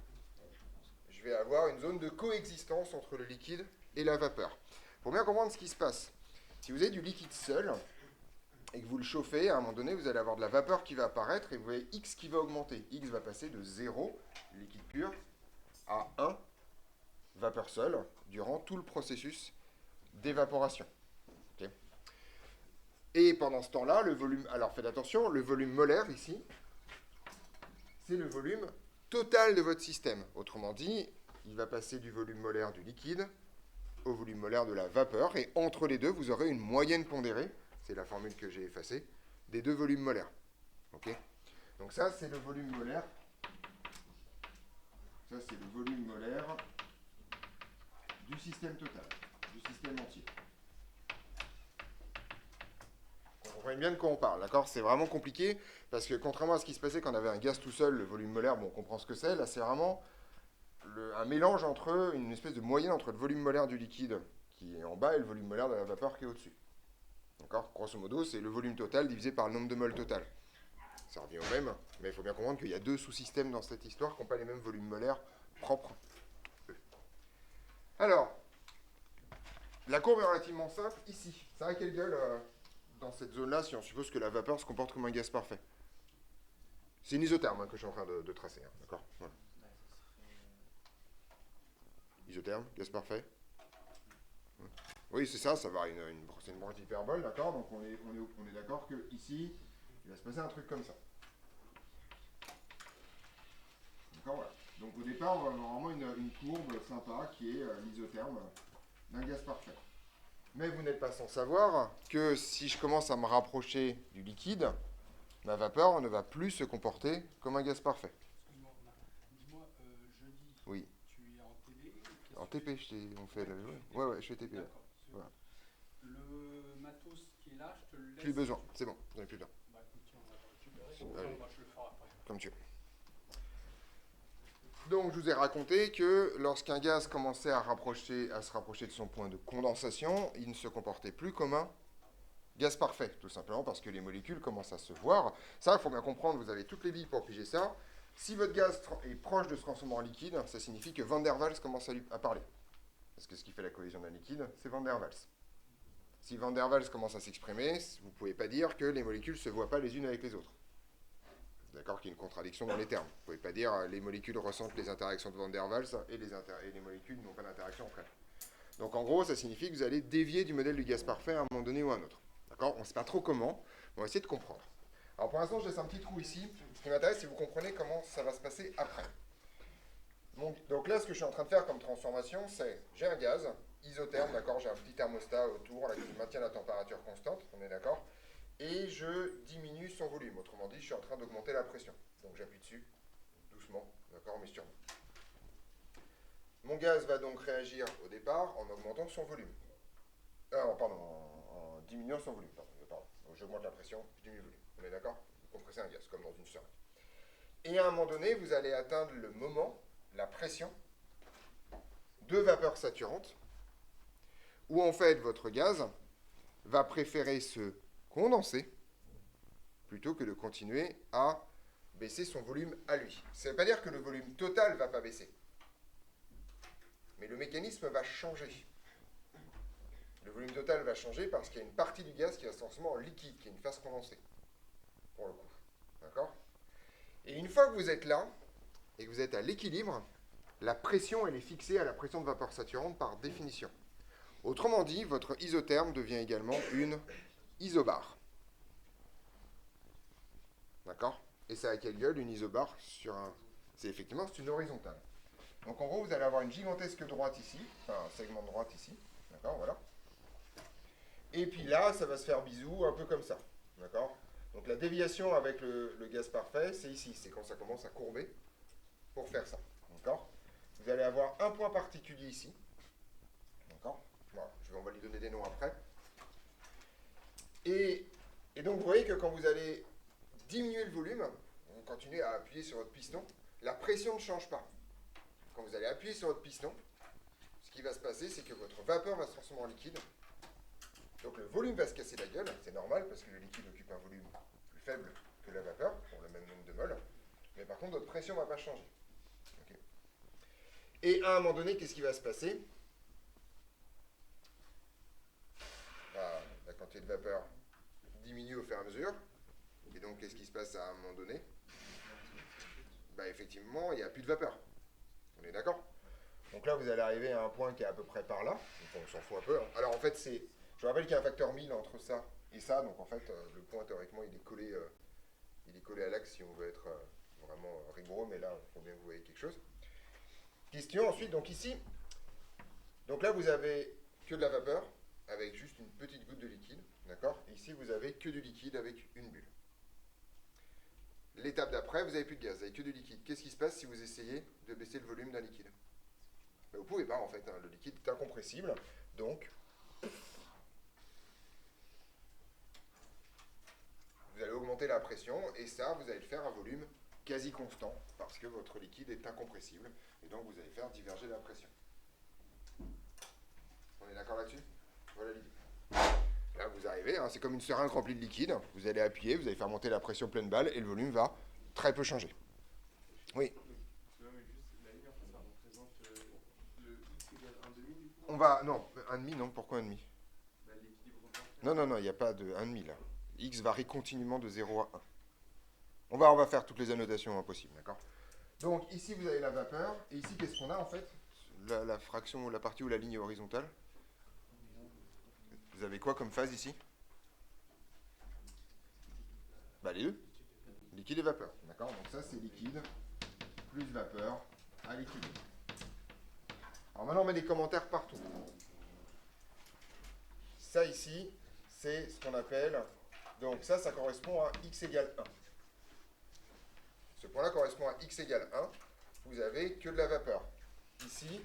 je vais avoir une zone de coexistence entre le liquide et la vapeur. Pour bien comprendre ce qui se passe, si vous avez du liquide seul, et que vous le chauffez, à un moment donné, vous allez avoir de la vapeur qui va apparaître, et vous voyez X qui va augmenter. X va passer de 0, liquide pur, à 1, vapeur seule, durant tout le processus d'évaporation. Okay. Et pendant ce temps-là, le volume, alors faites attention, le volume molaire ici, c'est le volume total de votre système. Autrement dit, il va passer du volume molaire du liquide au volume molaire de la vapeur, et entre les deux, vous aurez une moyenne pondérée, c'est la formule que j'ai effacée, des deux volumes molaires. Okay. Donc ça, c'est le volume molaire. Ça, c'est le volume molaire du système total, du système entier. Qu'on comprenez bien de quoi on parle, d'accord? C'est vraiment compliqué, parce que contrairement à ce qui se passait quand on avait un gaz tout seul, le volume molaire, bon, on comprend ce que c'est, là c'est vraiment un mélange entre, une espèce de moyenne entre le volume molaire du liquide qui est en bas et le volume molaire de la vapeur qui est au-dessus. D'accord? Grosso modo, c'est le volume total divisé par le nombre de moles total. Ça revient au même, mais il faut bien comprendre qu'il y a deux sous-systèmes dans cette histoire qui n'ont pas les mêmes volumes molaires propres. Alors, la courbe est relativement simple ici. Ça a quelle gueule dans cette zone-là si on suppose que la vapeur se comporte comme un gaz parfait? C'est une isotherme que je suis en train de tracer. Hein, d'accord? Voilà. Isotherme, gaz parfait. Oui, c'est ça, ça va c'est une branche d'hyperbole, d'accord? Donc on est d'accord que ici, il va se passer un truc comme ça. D'accord, voilà. Donc au départ, on va avoir vraiment une courbe sympa qui est l'isotherme d'un gaz parfait. Mais vous n'êtes pas sans savoir que si je commence à me rapprocher du liquide, ma vapeur ne va plus se comporter comme un gaz parfait. Excuse-moi, dis-moi, jeudi, Oui. tu es en TP ou En TP, on fait le... Ouais, je fais TP. D'accord. Voilà. Le matos qui est là, je te le laisse. Plus besoin, c'est bon, j'en ai plus besoin. Bah écoute, tiens, on va le récupérer. Allez. Moi, je le ferai après. Comme tu veux. Donc je vous ai raconté que lorsqu'un gaz commençait à se rapprocher de son point de condensation, il ne se comportait plus comme un gaz parfait, tout simplement parce que les molécules commencent à se voir. Ça, il faut bien comprendre, vous avez toutes les billes pour piger ça. Si votre gaz est proche de se transformer en liquide, ça signifie que Van der Waals commence à parler. Parce que ce qui fait la cohésion d'un liquide, c'est Van der Waals. Si Van der Waals commence à s'exprimer, vous ne pouvez pas dire que les molécules ne se voient pas les unes avec les autres. D'accord, qu'il y a une contradiction dans les termes. Vous ne pouvez pas dire les molécules ressentent les interactions de Van der Waals et les molécules n'ont pas d'interaction entre elles. Donc en gros, ça signifie que vous allez dévier du modèle du gaz parfait à un moment donné ou à un autre. D'accord? On ne sait pas trop comment, on va essayer de comprendre. Alors pour l'instant, je laisse un petit trou ici. Ce qui m'intéresse, c'est que vous comprenez comment ça va se passer après. Donc là, ce que je suis en train de faire comme transformation, c'est j'ai un gaz isotherme, d'accord? J'ai un petit thermostat autour là, qui maintient la température constante, on est d'accord? Et je diminue son volume. Autrement dit, je suis en train d'augmenter la pression. Donc j'appuie dessus, doucement, d'accord, mais sûrement. Mon gaz va donc réagir au départ en augmentant son volume. En diminuant son volume. Pardon. Donc j'augmente la pression, je diminue le volume. On est d'accord? Vous compressez un gaz, comme dans une seringue. Et à un moment donné, vous allez atteindre le moment, la pression, de vapeur saturante, où en fait votre gaz va préférer se condenser plutôt que de continuer à baisser son volume à lui. Ça ne veut pas dire que le volume total ne va pas baisser. Mais le mécanisme va changer. Le volume total va changer parce qu'il y a une partie du gaz qui va se transformer en liquide, qui est une phase condensée, pour le coup. D'accord? Et une fois que vous êtes là, et que vous êtes à l'équilibre, la pression, elle est fixée à la pression de vapeur saturante par définition. Autrement dit, votre isotherme devient également une isobare. D'accord? Et ça a quelle gueule, une isobare sur un... C'est une horizontale. Donc en gros, vous allez avoir une gigantesque droite ici, enfin un segment de droite ici, d'accord, voilà. Et puis là, ça va se faire bisou, un peu comme ça, d'accord? Donc la déviation avec le gaz parfait, c'est ici, c'est quand ça commence à courber pour faire ça, d'accord? Vous allez avoir un point particulier ici, d'accord? Voilà, on va lui donner des noms après. Et donc vous voyez que quand vous allez diminuer le volume, vous continuez à appuyer sur votre piston, la pression ne change pas. Quand vous allez appuyer sur votre piston, ce qui va se passer, c'est que votre vapeur va se transformer en liquide. Donc le volume va se casser la gueule, c'est normal parce que le liquide occupe un volume plus faible que la vapeur, pour le même nombre de moles. Mais par contre, votre pression ne va pas changer. Okay. Et à un moment donné, qu'est-ce qui va se passer? La quantité de vapeur diminue au fur et à mesure. Et donc, qu'est-ce qui se passe à un moment donné? Effectivement, il n'y a plus de vapeur. On est d'accord? Donc là, vous allez arriver à un point qui est à peu près par là. Donc on s'en fout un peu. Hein. Alors en fait, je vous rappelle qu'il y a un facteur 1000 entre ça et ça. Donc en fait, le point, théoriquement, il est collé à l'axe si on veut être vraiment rigoureux. Mais là, il faut bien que vous voyez quelque chose. Question ensuite, donc ici. Donc là, vous avez que de la vapeur avec juste une petite goutte de liquide. D'accord? Et ici, vous avez que du liquide avec une bulle. L'étape d'après, vous n'avez plus de gaz, vous n'avez que du liquide. Qu'est-ce qui se passe si vous essayez de baisser le volume d'un liquide? Vous ne pouvez pas en fait, hein. Le liquide est incompressible, donc augmenter la pression, et ça, vous allez le faire à volume quasi constant, parce que votre liquide est incompressible, et donc vous allez faire diverger la pression. On est d'accord là-dessus? Voilà l'idée. Là, vous arrivez, hein, c'est comme une seringue remplie de liquide, vous allez appuyer, vous allez faire monter la pression pleine balle, et le volume va très peu changer. Oui. Non, mais juste la ligne, en fait, ça représente le x égale 1,5 du coup. On va, non, 1,5, non, pourquoi 1,5? Bah, l'équilibre parfait. Non, il n'y a pas de 1,5 là. X varie continuellement de 0 à 1. On va faire toutes les annotations possibles, d'accord? Donc ici vous avez la vapeur, et ici qu'est-ce qu'on a en fait? La fraction, la partie où la ligne est horizontale. Vous avez quoi comme phase ici? Bah les deux. Liquide et vapeur, d'accord? Donc ça c'est liquide, plus vapeur, à l'équilibre. Alors maintenant on met des commentaires partout. Ça ici, c'est ce qu'on appelle, donc ça correspond à x égale 1. Ce point-là correspond à x égale 1. Vous avez que de la vapeur. Ici,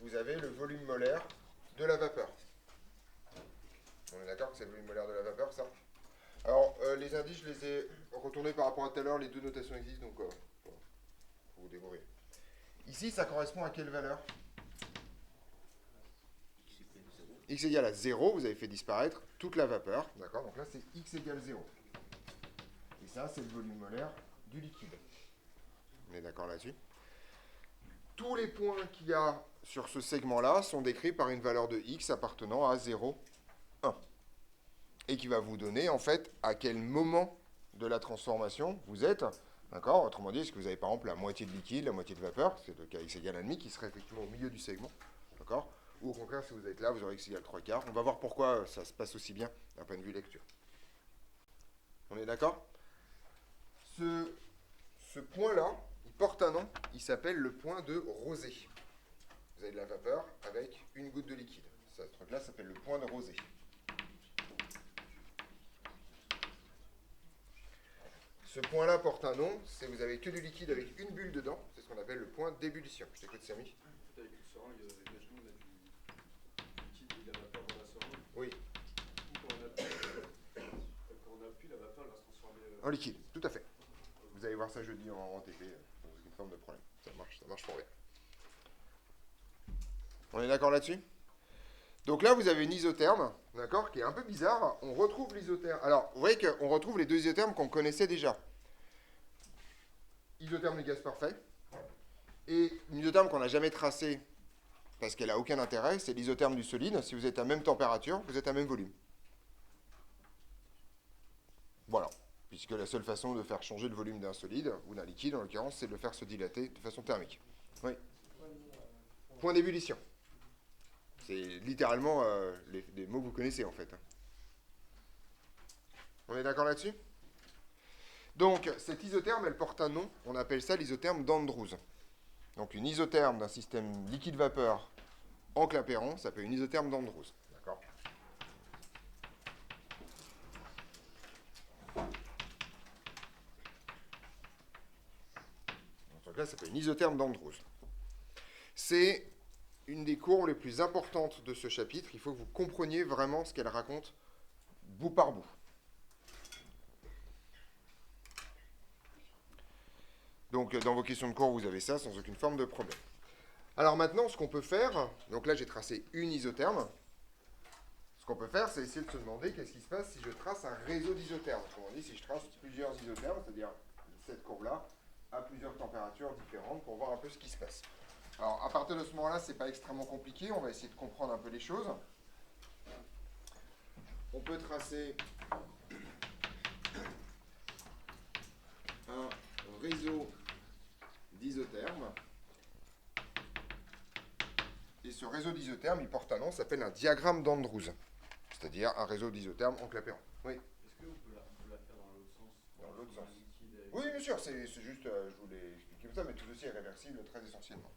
vous avez le volume molaire de la vapeur. On est d'accord que c'est le volume molaire de la vapeur, ça? Alors, les indices, je les ai retournés par rapport à tout à l'heure. Les deux notations existent, donc faut vous débrouiller. Ici, ça correspond à quelle valeur? X égale à 0, vous avez fait disparaître toute la vapeur. D'accord? Donc là, c'est x égale 0. Et ça, c'est le volume molaire du liquide. On est d'accord là-dessus? Tous les points qu'il y a sur ce segment-là sont décrits par une valeur de x appartenant à 0, 1. Et qui va vous donner, en fait, à quel moment de la transformation vous êtes. D'accord? Autrement dit, est-ce que vous avez, par exemple, la moitié de liquide, la moitié de vapeur, c'est le cas x égale 1,5, qui serait effectivement au milieu du segment. D'accord? Ou au contraire, si vous êtes là, vous aurez x égale 3/4. On va voir pourquoi ça se passe aussi bien d'un point de vue lecture. On est d'accord? Ce point-là, il porte un nom, il s'appelle le point de Rosé. Vous avez de la vapeur avec une goutte de liquide. Ce truc-là s'appelle le point de Rosé. Ce point-là porte un nom, c'est vous avez que du liquide avec une bulle dedans, c'est ce qu'on appelle le point d'ébullition. Je t'écoute, Samy. En fait, avec une seringue, imaginons on a du liquide et de la vapeur dans la seringue. Oui. Quand on appuie, la vapeur elle va se transformer En liquide, tout à fait. Vous allez voir ça jeudi en TP, sans aucune forme de problème. Ça marche pour rien. On est d'accord là-dessus? Donc là, vous avez une isotherme, d'accord, qui est un peu bizarre. On retrouve l'isotherme. Alors, vous voyez qu'on retrouve les deux isothermes qu'on connaissait déjà. Isotherme du gaz parfait. Et une isotherme qu'on n'a jamais tracée, parce qu'elle n'a aucun intérêt, c'est l'isotherme du solide. Si vous êtes à même température, vous êtes à même volume. Voilà. Puisque la seule façon de faire changer le volume d'un solide, ou d'un liquide en l'occurrence, c'est de le faire se dilater de façon thermique. Oui. Point d'ébullition. C'est littéralement les mots que vous connaissez en fait. On est d'accord là-dessus? Donc, cette isotherme, elle porte un nom, on appelle ça l'isotherme d'Andrews. Donc, une isotherme d'un système liquide-vapeur en Clapeyron s'appelle une isotherme d'Andrews. D'accord? Donc là, ça s'appelle une isotherme d'Andrews. C'est une des courbes les plus importantes de ce chapitre. Il faut que vous compreniez vraiment ce qu'elle raconte bout par bout. Donc, dans vos questions de cours, vous avez ça sans aucune forme de problème. Alors maintenant, ce qu'on peut faire, donc là j'ai tracé une isotherme. Ce qu'on peut faire, c'est essayer de se demander qu'est-ce qui se passe si je trace un réseau d'isothermes. Autrement dit, si je trace plusieurs isothermes, c'est-à-dire cette courbe-là, à plusieurs températures différentes pour voir un peu ce qui se passe. Alors, à partir de ce moment-là, c'est pas extrêmement compliqué. On va essayer de comprendre un peu les choses. On peut tracer un réseau d'isothermes. Et ce réseau d'isothermes, il porte un nom, s'appelle un diagramme d'Andrews. C'est-à-dire un réseau d'isothermes en Clapeyron. Oui. Est-ce qu'on peut la faire dans l'autre sens? Dans l'autre sens. Liquide Oui, bien sûr, c'est juste, je voulais expliquer comme ça, mais tout ceci est réversible très essentiellement.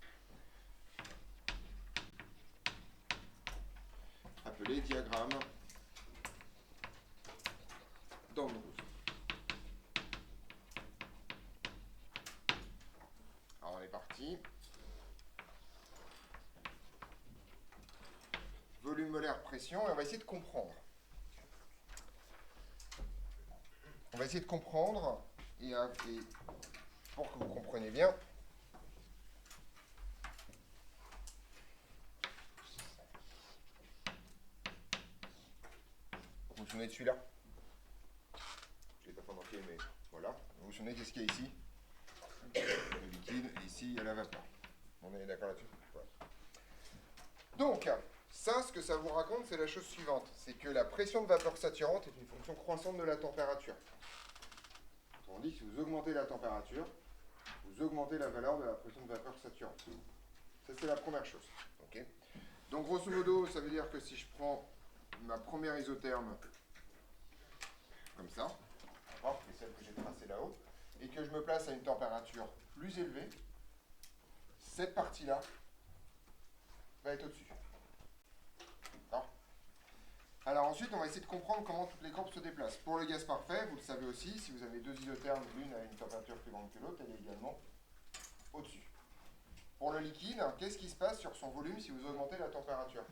Appelé diagramme d'Andrews. Alors on est parti. Volume molaire, pression, et on va essayer de comprendre. va essayer de comprendre, et pour que vous compreniez bien, vous vous souvenez de celui-là? Je ne l'ai pas fait en entier, mais voilà. Vous vous souvenez qu'est-ce qu'il y a ici? Le liquide, et ici il y a la vapeur. On est d'accord là-dessus? Voilà. Donc, ça, ce que ça vous raconte, c'est la chose suivante. C'est que la pression de vapeur saturante est une fonction croissante de la température. On dit que si vous augmentez la température, vous augmentez la valeur de la pression de vapeur saturante. Ça, c'est la première chose. Okay. Donc, grosso modo, ça veut dire que si je prends ma première isotherme comme ça, c'est celle que j'ai tracée là-haut, et que je me place à une température plus élevée, cette partie-là va être au-dessus. Alors ensuite, on va essayer de comprendre comment toutes les courbes se déplacent. Pour le gaz parfait, vous le savez aussi, si vous avez deux isothermes, l'une à une température plus grande que l'autre, elle est également au-dessus. Pour le liquide, qu'est-ce qui se passe sur son volume si vous augmentez la température?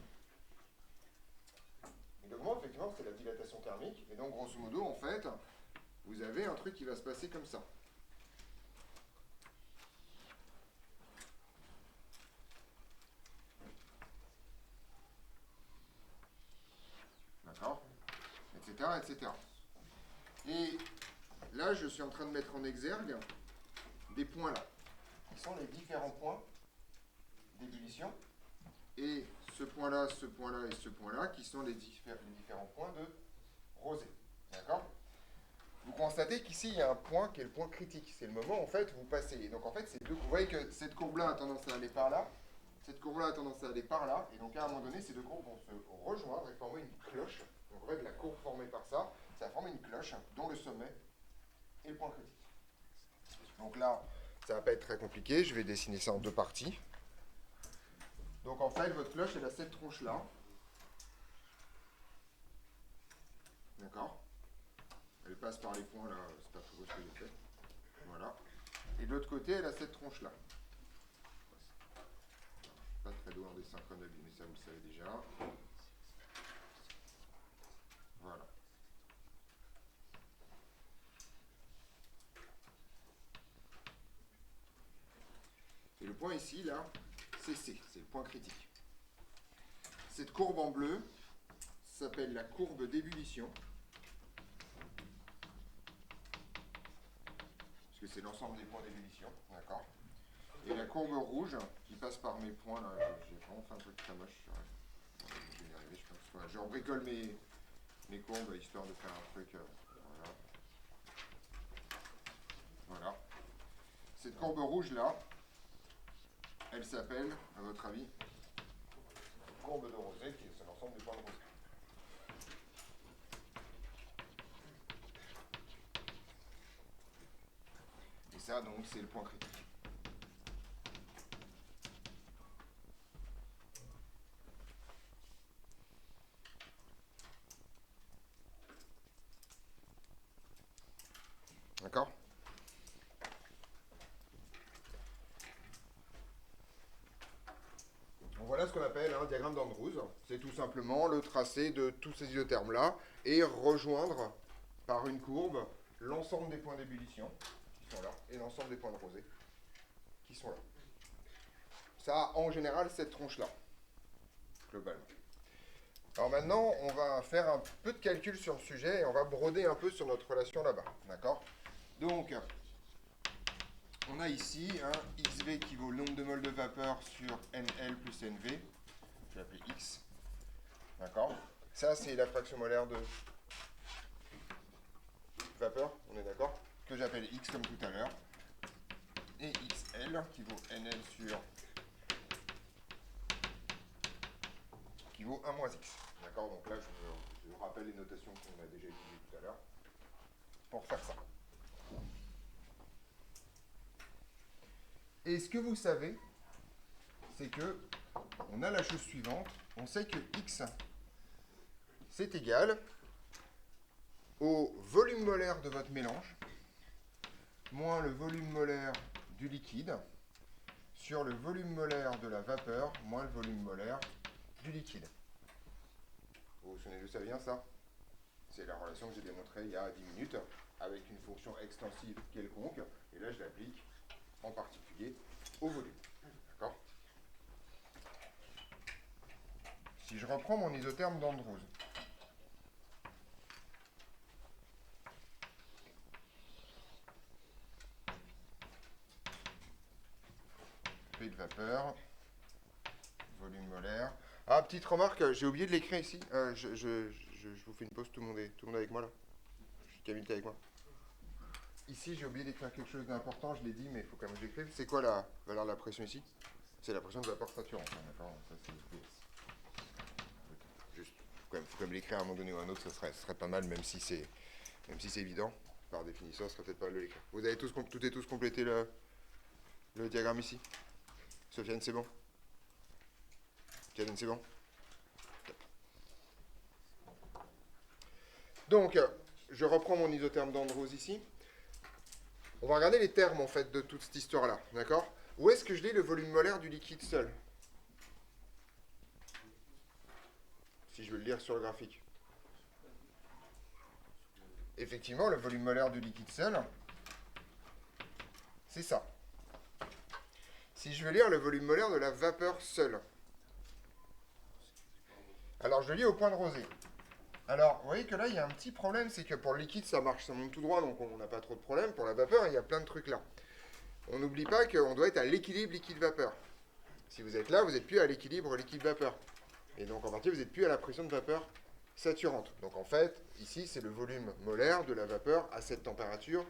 Il augmente, effectivement, c'est la dilatation thermique. Et donc, grosso modo, en fait, vous avez un truc qui va se passer comme ça. D'accord? Etc., etc. Et là, je suis en train de mettre en exergue des points là, qui sont les différents points d'ébullition. Et ce point-là et ce point-là, qui sont les différents points de rosée. D'accord? Vous constatez qu'ici, il y a un point qui est le point critique. C'est le moment, en fait, où vous passez. Et donc, en fait, vous voyez que cette courbe-là a tendance à aller par là. Cette courbe-là a tendance à aller par là. Et donc, à un moment donné, ces deux courbes vont se rejoindre et former une cloche. Donc, en fait, la courbe formée par ça, ça va former une cloche dont le sommet est le point critique. Donc là, ça ne va pas être très compliqué. Je vais dessiner ça en deux parties. Donc, en fait, votre cloche, elle a cette tronche-là. D'accord? Elle passe par les points là, c'est pas très beau ce que j'ai fait. Voilà. Et de l'autre côté, elle a cette tronche-là. Pas très beau en dessin chronologique, mais ça vous le savez déjà. Voilà. Et le point ici, là, c'est C, c'est le point critique. Cette courbe en bleu s'appelle la courbe d'ébullition. Parce que c'est l'ensemble des points d'ébullition, d'accord. Et la courbe rouge, qui passe par mes points, là, j'ai vraiment fait un truc très moche. Je vais y arriver, je pense. Voilà, je rebricole mes courbes, histoire de faire un truc, voilà. Voilà. Cette courbe rouge, là, elle s'appelle, à votre avis, courbe de rosée, qui est l'ensemble des points de rosée. Et ça, donc, c'est le point critique. D'accord? Donc voilà ce qu'on appelle un diagramme d'Andrews. C'est tout simplement le tracé de tous ces isothermes-là et rejoindre par une courbe l'ensemble des points d'ébullition qui sont là et l'ensemble des points de rosée qui sont là. Ça a en général cette tronche-là, globalement. Alors maintenant, on va faire un peu de calcul sur le sujet et on va broder un peu sur notre relation là-bas. D'accord? Donc, on a ici un XV qui vaut le nombre de moles de vapeur sur NL plus NV. Je vais l'appeler X. D'accord? Ça, c'est la fraction molaire de vapeur, on est d'accord? Que j'appelle X comme tout à l'heure. Et XL qui vaut NL sur... qui vaut 1 moins X. D'accord? Donc là, je vous rappelle les notations qu'on a déjà utilisées tout à l'heure pour faire ça. Et ce que vous savez, c'est que on a la chose suivante. On sait que X, c'est égal au volume molaire de votre mélange moins le volume molaire du liquide sur le volume molaire de la vapeur moins le volume molaire du liquide. Vous vous souvenez d'où ça vient, ça? C'est la relation que j'ai démontrée il y a 10 minutes. avec une fonction extensive quelconque, et là je l'applique en particulier au volume. D'accord? Si je reprends mon isotherme d'Andrews, P de vapeur, volume molaire. Ah, petite remarque, j'ai oublié de l'écrire ici. Je vous fais une pause, tout le monde est avec moi là. Camille, t'es avec moi? Ici, j'ai oublié d'écrire quelque chose d'important, je l'ai dit, mais il faut quand même que j'écrive. C'est quoi la valeur de la pression ici? C'est la pression de vapeur saturante, hein, d'accord? Ça, c'est PS. Juste, faut quand même l'écrire à un moment donné ou à un autre, ça serait pas mal, même si c'est évident. Par définition, ça serait peut-être pas mal de l'écrire. Vous avez toutes et tous complété le diagramme ici? Sofiane, c'est bon? Kevin, c'est bon? Donc, je reprends mon isotherme d'Andrews ici. On va regarder les termes, en fait, de toute cette histoire-là, d'accord? Où est-ce que je lis le volume molaire du liquide seul? Si je veux le lire sur le graphique. Effectivement, le volume molaire du liquide seul, c'est ça. Si je veux lire le volume molaire de la vapeur seule, alors je lis au point de rosée. Alors, vous voyez que là, il y a un petit problème, c'est que pour le liquide, ça marche, ça monte tout droit, donc on n'a pas trop de problème. Pour la vapeur, il y a plein de trucs là. On n'oublie pas qu'on doit être à l'équilibre liquide-vapeur. Si vous êtes là, vous n'êtes plus à l'équilibre liquide-vapeur. Et donc, en partie, vous n'êtes plus à la pression de vapeur saturante. Donc, en fait, ici, c'est le volume molaire de la vapeur à cette température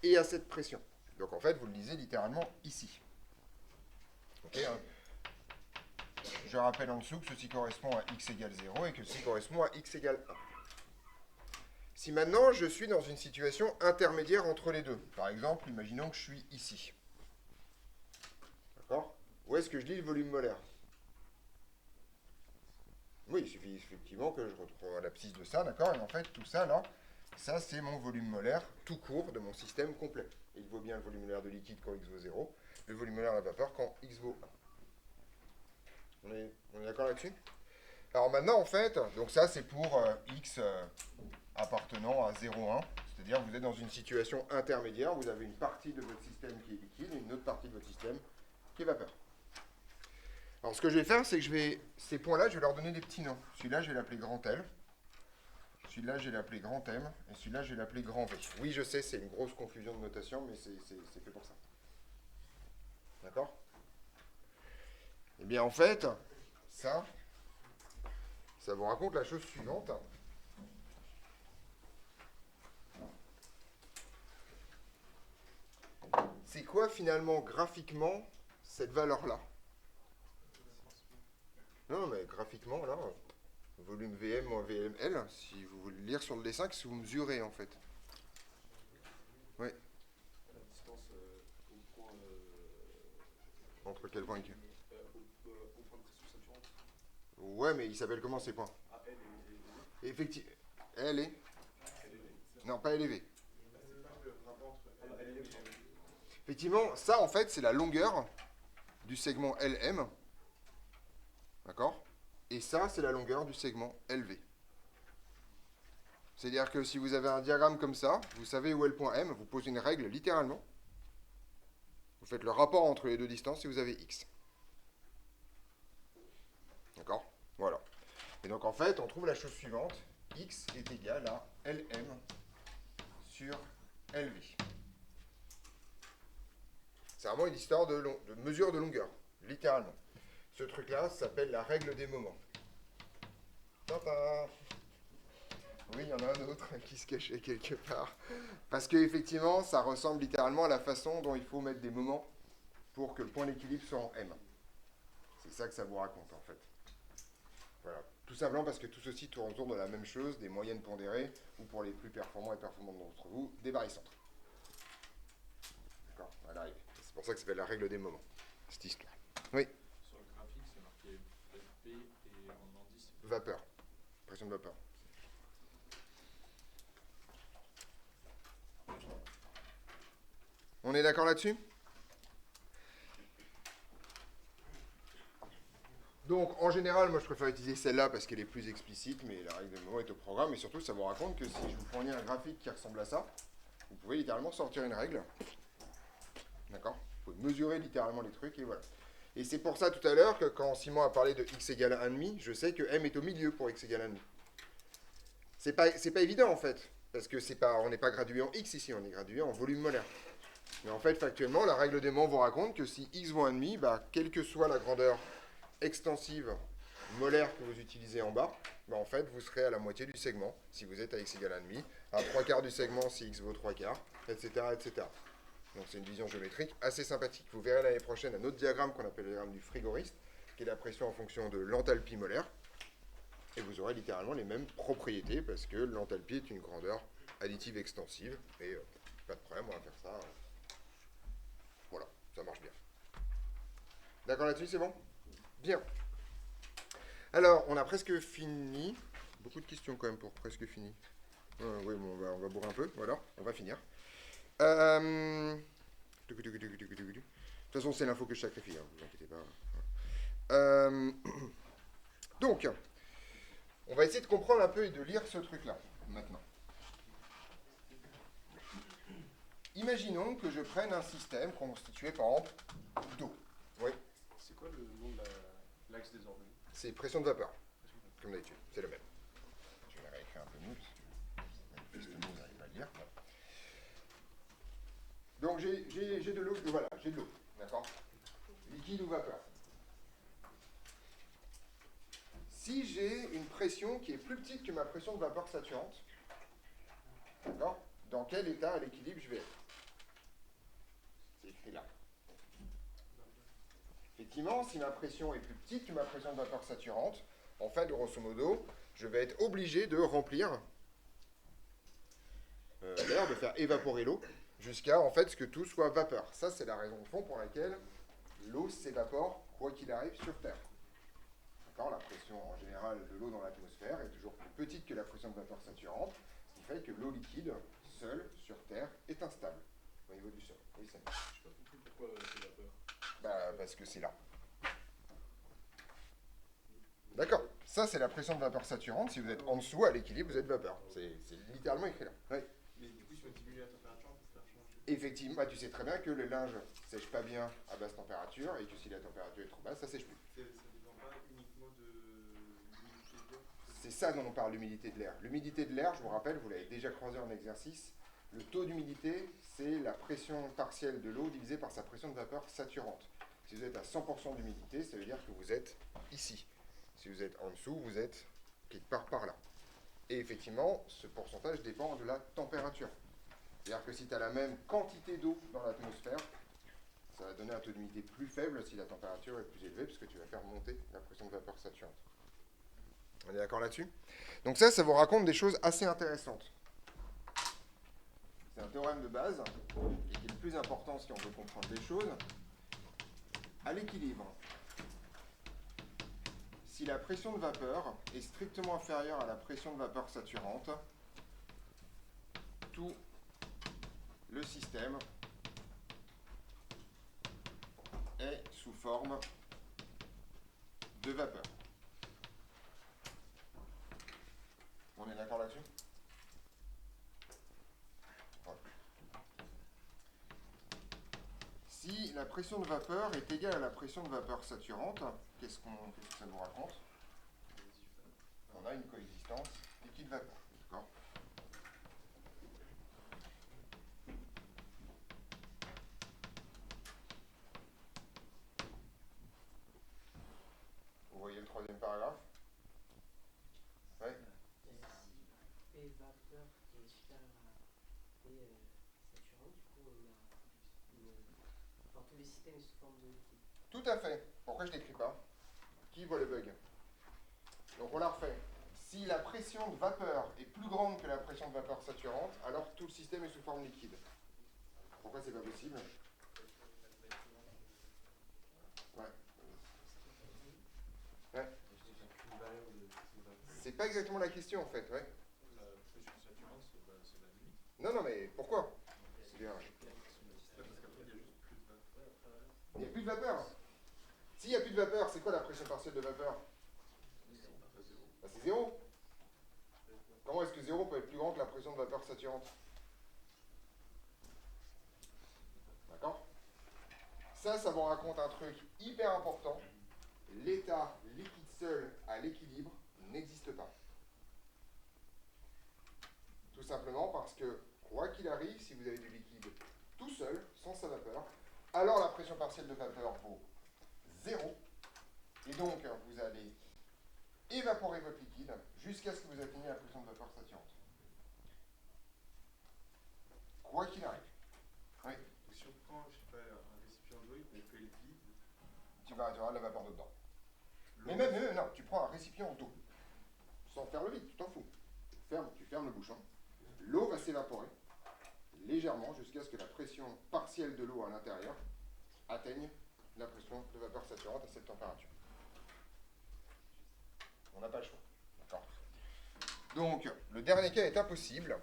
et à cette pression. Donc, en fait, vous le lisez littéralement ici. Ok, hein. Je rappelle en dessous que ceci correspond à x égale 0 et que ceci correspond à x égale 1. Si maintenant je suis dans une situation intermédiaire entre les deux, par exemple, imaginons que je suis ici. D'accord? Où est-ce que je lis le volume molaire? Oui, il suffit effectivement que je retrouve l'abscisse de ça, d'accord? Et en fait, tout ça, là, ça, c'est mon volume molaire tout court de mon système complet. Il vaut bien le volume molaire de liquide quand x vaut 0, le volume molaire de la vapeur quand x vaut 1. On est d'accord là-dessus? Alors maintenant, en fait, donc ça, c'est pour x appartenant à 0,1, c'est-à-dire vous êtes dans une situation intermédiaire, vous avez une partie de votre système qui est liquide et une autre partie de votre système qui est vapeur. Alors ce que je vais faire, c'est que ces points-là, je vais leur donner des petits noms. Celui-là, je vais l'appeler grand L, celui-là, je vais l'appeler grand M, et celui-là, je vais l'appeler grand V. Oui, je sais, c'est une grosse confusion de notation, mais c'est fait pour ça. D'accord? Eh bien, en fait, ça vous raconte la chose suivante. C'est quoi finalement graphiquement cette valeur-là? Non, mais graphiquement, là, volume VM moins VML, si vous voulez lire sur le dessin, qu'est-ce que vous mesurez en fait? Oui. La distance au point. Entre quel point et quel? Au point de pression saturante. Ouais, mais il s'appelle comment ces points? Ah, L et Effectivement. Elle est? élevé. Non, pas élevé. C'est pas le rapport entre L et élevé. Effectivement, ça en fait, c'est la longueur du segment LM. D'accord? Et ça, c'est la longueur du segment LV. C'est-à-dire que si vous avez un diagramme comme ça, vous savez où est le point M, vous posez une règle littéralement. Vous faites le rapport entre les deux distances et vous avez X. D'accord? Voilà. Et donc en fait, on trouve la chose suivante. X est égal à LM sur LV. C'est vraiment une histoire de mesure de longueur, littéralement. Ce truc-là s'appelle la règle des moments. Tata! Oui, il y en a un autre qui se cachait quelque part. Parce qu'effectivement, ça ressemble littéralement à la façon dont il faut mettre des moments pour que le point d'équilibre soit en M. C'est ça que ça vous raconte, en fait. Voilà. Tout simplement parce que tout ceci tourne autour de la même chose, des moyennes pondérées, ou pour les plus performants et performantes d'entre vous, des barycentres. D'accord? Elle arrive. C'est pour ça que ça s'appelle la règle des moments, cette histoire. Oui? Sur le graphique, c'est marqué FP et en indice. Vapeur. Pression de vapeur. On est d'accord là-dessus? Donc, en général, moi, je préfère utiliser celle-là parce qu'elle est plus explicite, mais la règle des moments est au programme. Et surtout, ça vous raconte que si je vous fournis un graphique qui ressemble à ça, Vous pouvez littéralement sortir une règle. D'accord? Vous pouvez mesurer littéralement les trucs et voilà. Et c'est pour ça tout à l'heure que quand Simon a parlé de x égale 1,5, je sais que m est au milieu pour x égale 1,5. C'est pas évident en fait, parce que on n'est pas gradué en x ici, on est gradué en volume molaire. Mais en fait, factuellement, la règle d'aimant vous raconte que si x vaut 1,5, bah, quelle que soit la grandeur extensive molaire que vous utilisez en bas, bah, en fait, vous serez à la moitié du segment si vous êtes à x égale 1,5, à 3/4 du segment si x vaut 3/4, etc., etc. Donc c'est une vision géométrique assez sympathique. Vous verrez l'année prochaine un autre diagramme qu'on appelle le diagramme du frigoriste, qui est la pression en fonction de l'enthalpie molaire. Et vous aurez littéralement les mêmes propriétés, parce que l'enthalpie est une grandeur additive extensive. Et pas de problème, on va faire ça. Voilà, ça marche bien. D'accord là-dessus, c'est bon? Bien. Alors, on a presque fini. Beaucoup de questions quand même pour presque fini. Oui, bon, on va bourrer un peu. Voilà, on va finir. De toute façon, c'est l'info que je sacrifie, hein, vous inquiétez pas. Donc, on va essayer de comprendre un peu et de lire ce truc-là, maintenant. Imaginons que je prenne un système constitué, par exemple, d'eau. Oui. C'est quoi le nom de l'axe des ordonnées? C'est pression de vapeur, comme d'habitude, c'est le même. Je vais réécrire un peu mieux, parce que manifestement, vous n'arrivez pas à le lire. Donc j'ai de l'eau, voilà, j'ai de l'eau, d'accord? Liquide ou vapeur. Si j'ai une pression qui est plus petite que ma pression de vapeur saturante, d'accord? Dans quel état à l'équilibre je vais être? C'est écrit là. Effectivement, si ma pression est plus petite que ma pression de vapeur saturante, en fait, grosso modo, je vais être obligé de remplir l'air, de faire évaporer l'eau, jusqu'à en fait ce que tout soit vapeur. Ça, c'est la raison de fond pour laquelle l'eau s'évapore, quoi qu'il arrive, sur Terre. D'accord? La pression en général de l'eau dans l'atmosphère est toujours plus petite que la pression de vapeur saturante, ce qui fait que l'eau liquide, seule, sur Terre, est instable au niveau du sol. Oui, ça marche. Je n'ai pas compris pourquoi c'est vapeur. Bah, parce que c'est là. D'accord. Ça, c'est la pression de vapeur saturante. Si vous êtes en dessous, à l'équilibre, vous êtes vapeur. C'est littéralement écrit là. Oui. Mais du coup, si on diminue la température, on peut faire changer. Effectivement, bah, tu sais très bien que le linge sèche pas bien à basse température et que si la température est trop basse, ça sèche plus. Ça dépend pas uniquement de l'humidité de l'air. C'est ça dont on parle, l'humidité de l'air. L'humidité de l'air, je vous rappelle, vous l'avez déjà croisé en exercice, le taux d'humidité, c'est la pression partielle de l'eau divisée par sa pression de vapeur saturante. Si vous êtes à 100% d'humidité, ça veut dire que vous êtes ici. Si vous êtes en dessous, vous êtes quelque part par là. Et effectivement, ce pourcentage dépend de la température. C'est-à-dire que si tu as la même quantité d'eau dans l'atmosphère, ça va donner un taux d'humidité plus faible si la température est plus élevée, puisque tu vas faire monter la pression de vapeur saturante. On est d'accord là-dessus? Donc ça vous raconte des choses assez intéressantes. C'est un théorème de base, et qui est le plus important si on veut comprendre les choses. À l'équilibre, si la pression de vapeur est strictement inférieure à la pression de vapeur saturante, tout le système est sous forme de vapeur. On est d'accord là-dessus? Voilà. Si la pression de vapeur est égale à la pression de vapeur saturante, qu'est-ce que ça nous raconte? On a une coexistence liquide-vapeur. D'accord? Vous voyez le troisième paragraphe? Oui. P vapeur qui est supérieur à P saturant, du coup enfin, tous les systèmes sous forme de liquide. Tout à fait. Pourquoi je ne l'écris pas? Qui voit le bug? Donc on la refait. Si la pression de vapeur est plus grande que la pression de vapeur saturante, alors tout le système est sous forme liquide. Pourquoi c'est pas possible? Ouais. Ouais. C'est pas exactement la question en fait, ouais. La pression saturante, c'est la limite. Non, mais pourquoi? C'est bien. Parce qu'après, il y a juste plus de vapeur. Il n'y a plus de vapeur. S'il n'y a plus de vapeur, c'est quoi la pression partielle de vapeur? Bah, c'est zéro. Comment est-ce que zéro peut être plus grand que la pression de vapeur saturante? Ça vous raconte un truc hyper important. L'état liquide seul à l'équilibre n'existe pas. Tout simplement parce que, quoi qu'il arrive, si vous avez du liquide tout seul, sans sa vapeur, alors la pression partielle de vapeur vaut 0. Et donc, vous allez évaporer votre liquide jusqu'à ce que vous atteigniez la pression de vapeur saturante. Quoi qu'il arrive. Oui. Et si on prend, je sais pas, un récipient d'eau, mais que est vide, Tu vas avoir de la vapeur dedans. Mais même, non, tu prends un récipient d'eau. Sans faire le vide, tu t'en fous. Tu fermes le bouchon. L'eau va s'évaporer légèrement jusqu'à ce que la pression partielle de l'eau à l'intérieur atteigne la pression de vapeur saturante à cette température. On n'a pas le choix. D'accord. Donc, le dernier cas est impossible.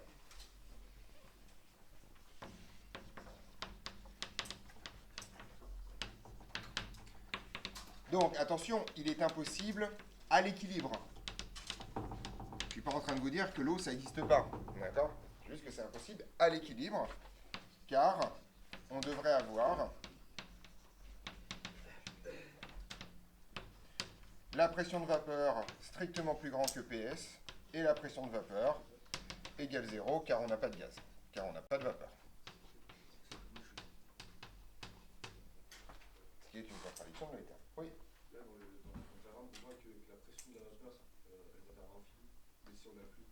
Donc, attention, il est impossible à l'équilibre. Je ne suis pas en train de vous dire que l'eau, ça n'existe pas. D'accord? Juste que c'est impossible à l'équilibre, car on devrait avoir la pression de vapeur strictement plus grande que PS et la pression de vapeur égale 0, car on n'a pas de gaz, car on n'a pas de vapeur. Ce qui est une contradiction de l'état. Oui. là, on va besoin que la pression de la vapeur, elle va vers l'infini, mais si on n'a plus.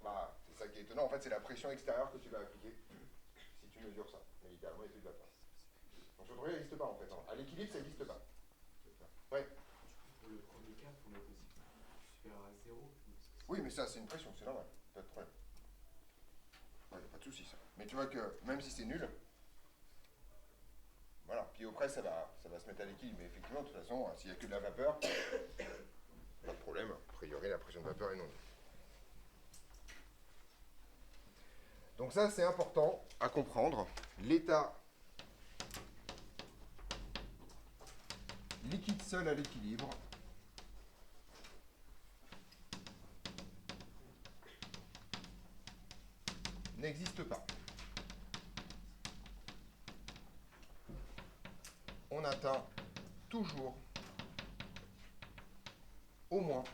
Bah, c'est ça qui est étonnant. En fait, c'est la pression extérieure que tu vas appliquer si tu mesures ça. Mais littéralement, il n'y a plus de vapeur. Donc, ce truc n'existe pas en fait. Hein. À l'équilibre, ça n'existe pas. Oui. Pour le premier cas, pour mettre aussi supérieur à 0. Oui, mais ça, c'est une pression, c'est normal. Pas de problème. Ouais, pas de souci, ça. Mais tu vois que même si c'est nul, voilà. Puis après, ça va se mettre à l'équilibre. Mais effectivement, de toute façon, s'il n'y a que de la vapeur, pas de problème. A priori, la pression de vapeur est non nulle. Donc ça, c'est important à comprendre. L'état liquide seul à l'équilibre n'existe pas. On atteint toujours au moins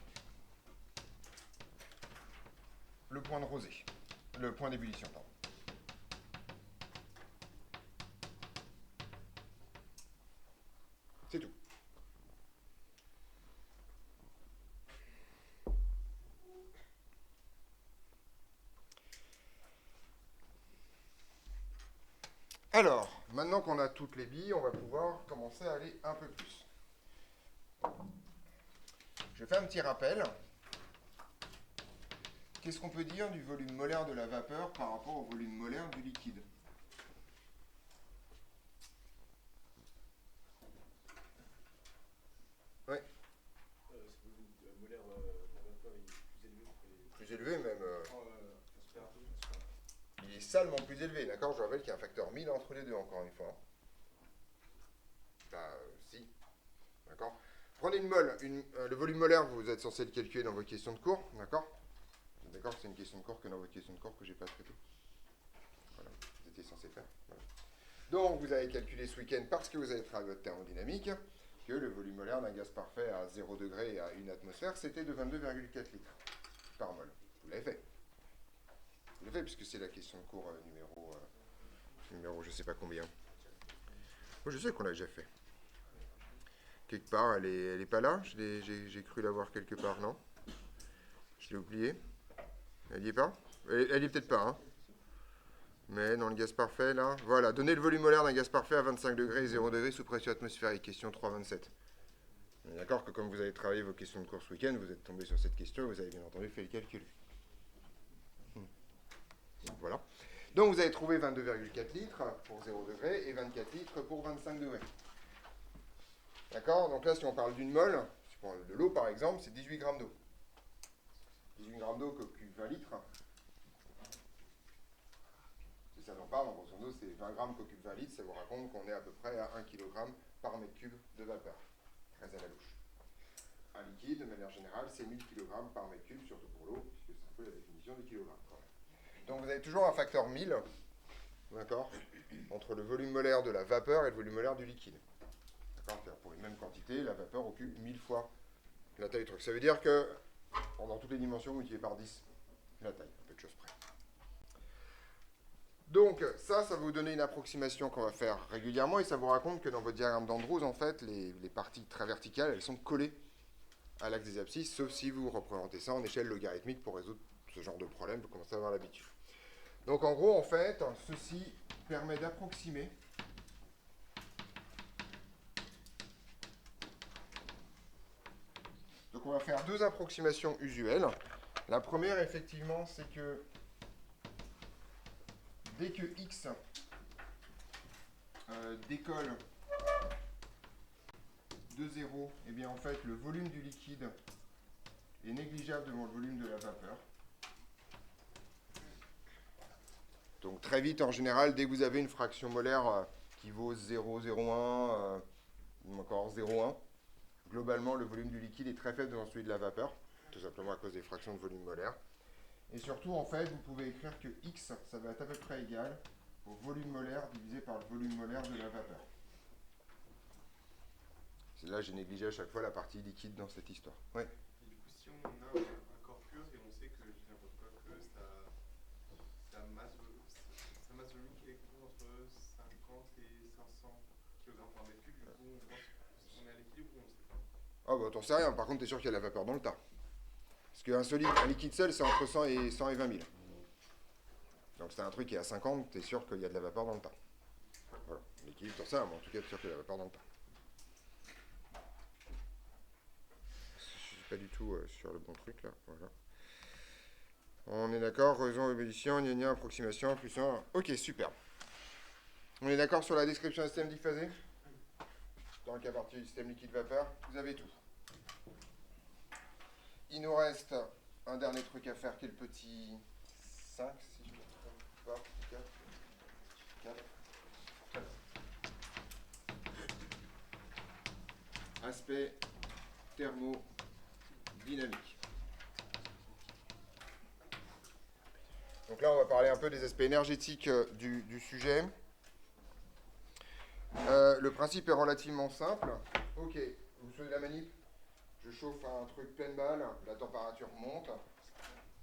le point de rosée, le point d'ébullition, pardon. C'est tout. Alors, maintenant qu'on a toutes les billes, on va pouvoir commencer à aller un peu plus. Je fais un petit rappel. Qu'est-ce qu'on peut dire du volume molaire de la vapeur par rapport au volume molaire du liquide? Oui. Ce volume molaire de la vapeur est plus élevé. Plus élevé même. Aspirateur, Il est salement plus élevé, d'accord? Je rappelle qu'il y a un facteur 1000 entre les deux, encore une fois. Bah, si. D'accord? Prenez une mole. Le volume molaire, vous êtes censé le calculer dans votre question de cours, d'accord? D'accord, c'est une question de cours que dans votre question de cours que j'ai pas traitée. Voilà, vous étiez censé faire. Voilà. Donc, vous avez calculé ce week-end, parce que vous avez travaillé votre thermodynamique, que le volume molaire d'un gaz parfait à 0 degré et à 1 atmosphère, c'était de 22,4 litres par mol. Vous l'avez fait. Vous l'avez fait, puisque c'est la question de cours numéro je sais pas combien. Moi, je sais qu'on l'a déjà fait. Quelque part, elle est pas là. J'ai cru la voir quelque part, non? Je l'ai oubliée. Elle y est pas? Elle y est peut-être pas, hein. Mais dans le gaz parfait, là, voilà. Donnez le volume molaire d'un gaz parfait à 25 degrés et 0 degrés sous pression atmosphérique. Question 3,27. On est d'accord que comme vous avez travaillé vos questions de cours ce week-end, vous êtes tombé sur cette question et vous avez bien entendu fait le calcul. Donc, voilà. Donc vous avez trouvé 22,4 litres pour 0 degré et 24 litres pour 25 degrés. D'accord? Donc là, si on parle d'une mole, si on parle de l'eau par exemple, c'est 18 grammes d'eau. 18 grammes d'eau qu'occupe 20 litres. C'est ça dont on parle, en grosso modo, c'est 20 grammes qu'occupe 20 litres, ça vous raconte qu'on est à peu près à 1 kg par mètre cube de vapeur. Très à la louche. Un liquide, de manière générale, c'est 1000 kg par mètre cube, surtout pour l'eau, puisque c'est un peu la définition du kilogramme. Donc vous avez toujours un facteur 1000 d'accord, entre le volume molaire de la vapeur et le volume molaire du liquide. D'accord, pour une même quantité, la vapeur occupe 1000 fois la taille du truc. Ça veut dire que, dans toutes les dimensions, vous multipliez par 10 la taille, à peu de choses près. Donc, ça va vous donner une approximation qu'on va faire régulièrement, et ça vous raconte que dans votre diagramme d'Andrews, en fait, les parties très verticales, elles sont collées à l'axe des abscisses, sauf si vous représentez ça en échelle logarithmique pour résoudre ce genre de problème, vous commencez à avoir l'habitude. Donc, en gros, en fait, ceci permet d'approximer donc on va faire deux approximations usuelles. La première, effectivement, c'est que dès que x décolle de 0, et bien en fait le volume du liquide est négligeable devant le volume de la vapeur. Donc très vite, en général, dès que vous avez une fraction molaire qui vaut 0,01 ou encore 0,1, globalement le volume du liquide est très faible devant celui de la vapeur, tout simplement à cause des fractions de volume molaire. Et surtout, en fait, vous pouvez écrire que x, ça va être à peu près égal au volume molaire divisé par le volume molaire de la vapeur. Là, j'ai négligé à chaque fois la partie liquide dans cette histoire. Ouais. Et du coup, si on a un corps pur et on sait que j'ai n'importe quoi, que sa masse volumique est entre 50 et 500 kg par mètre cube, du coup, on pense qu'on est à l'équilibre ou on ne sait pas. Ah bah t'en sais rien, par contre t'es sûr qu'il y a de la vapeur dans le tas. Parce un liquide seul, c'est entre 100 et 20 000. Donc c'est un truc qui est à 50, t'es sûr qu'il y a de la vapeur dans le tas. Voilà, l'équilibre t'en sais rien, mais en tout cas t'es sûr qu'il y a de la vapeur dans le tas. Je suis pas du tout sur le bon truc là, voilà. On est d'accord, raison, ébullition, gna approximation, plus 1. Ok, super. On est d'accord sur la description d'un système diphasé? Dans le cas particulier du système liquide-vapeur, vous avez tout. Il nous reste un dernier truc à faire qui est le petit 5, si je ne me trompe pas. 4. Aspect thermodynamique. Donc là, on va parler un peu des aspects énergétiques du sujet. Le principe est relativement simple. Ok, vous souvenez de la manip? Je chauffe un truc pleine balle, la température monte.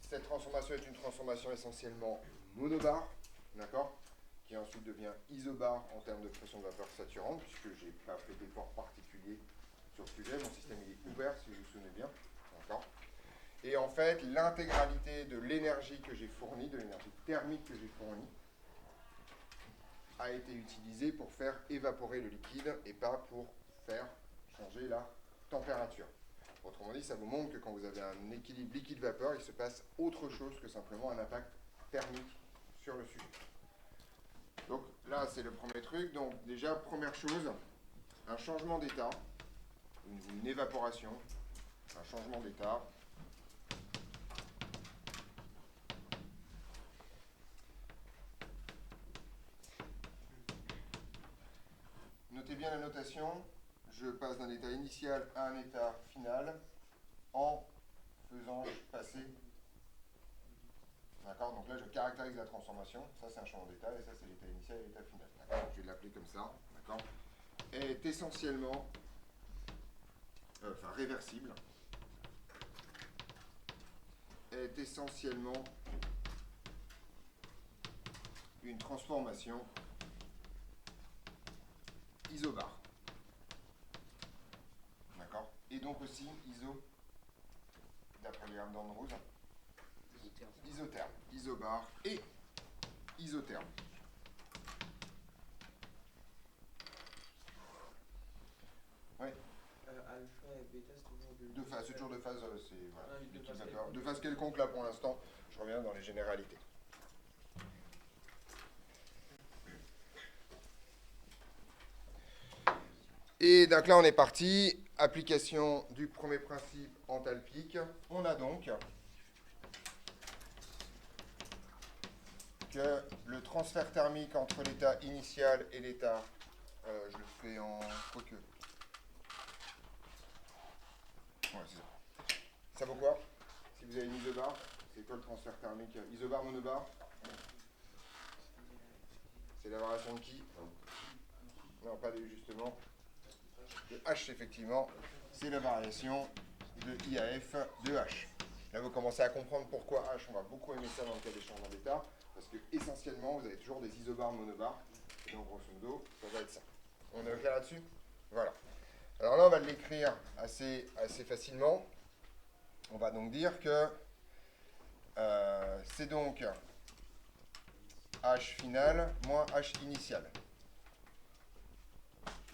Cette transformation est une transformation essentiellement monobar, d'accord, qui ensuite devient isobar en termes de pression de vapeur saturante, puisque je n'ai pas fait d'effort particulier sur le sujet. Mon système il est ouvert, si vous vous souvenez bien, d'accord. Et en fait, l'intégralité de l'énergie que j'ai fournie, de l'énergie thermique que j'ai fournie, a été utilisée pour faire évaporer le liquide et pas pour faire changer la température. Autrement dit, ça vous montre que quand vous avez un équilibre liquide-vapeur, il se passe autre chose que simplement un impact thermique sur le sujet. Donc là, c'est le premier truc. Donc déjà, première chose, un changement d'état, une évaporation, un changement d'état. Notez bien la notation. Je passe d'un état initial à un état final en faisant passer. D'accord? Donc là, je caractérise la transformation. Ça, c'est un changement d'état et ça, c'est l'état initial et l'état final. D'accord? Je vais l'appeler comme ça. D'accord? Est essentiellement, réversible. Est essentiellement une transformation isobar. D'accord? Et donc aussi d'après le diagramme d'Andrews, isotherme, isobar et isotherme. Oui. Alpha et bêta, c'est toujours De phase, c'est toujours de phase, c'est voilà, Ah, liquide de phase vapeur. quelconque. De phase quelconque là pour l'instant, je reviens dans les généralités. Et donc là on est parti, application du premier principe enthalpique. On a donc que le transfert thermique entre l'état initial et l'état, je le fais en quoique. Ouais, c'est ça. Ça vaut quoi? Si vous avez une isobar, c'est quoi le transfert thermique? Isobar, monobar? la variation de qui? Non, pas de justement. De H, effectivement. C'est la variation de IAF de H. Là, vous commencez à comprendre pourquoi H, on va beaucoup aimer ça dans le cas des changements d'état. Parce que, essentiellement, vous avez toujours des isobars monobars. Et donc, grosso modo, ça va être ça. On est OK là-dessus? Voilà. Alors là, on va l'écrire assez facilement. On va donc dire que c'est donc H final moins H initial.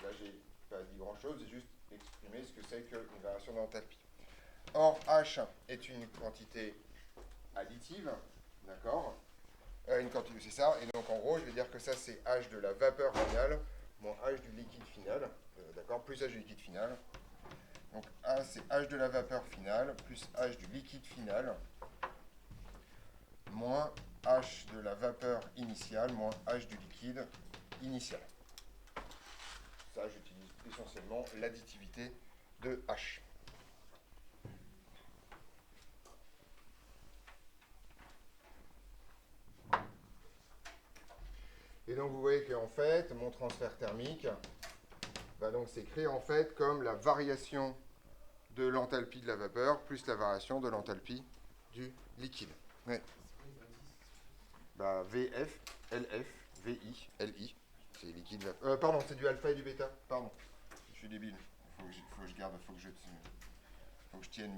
Là, j'ai pas dit grand-chose, j'ai juste exprimé ce que c'est qu'une variation d'enthalpie. Or, H est une quantité additive, d'accord? Une quantité, c'est ça. Et donc, en gros, je vais dire que ça, c'est H de la vapeur finale moins H du liquide final, d'accord? Plus H du liquide final. Donc, A, c'est H de la vapeur finale plus H du liquide final moins H de la vapeur initiale moins H du liquide initial. Ça, j'utilise essentiellement l'additivité de H. Et donc, vous voyez qu'en fait, mon transfert thermique va donc s'écrire en fait comme la variation de l'enthalpie de la vapeur plus la variation de l'enthalpie du liquide. Ouais. Bah, VF, LF, VI, LI, c'est liquide vapeur. Pardon, c'est du alpha et du bêta. Pardon, je suis débile. Faut que je garde, faut que je tienne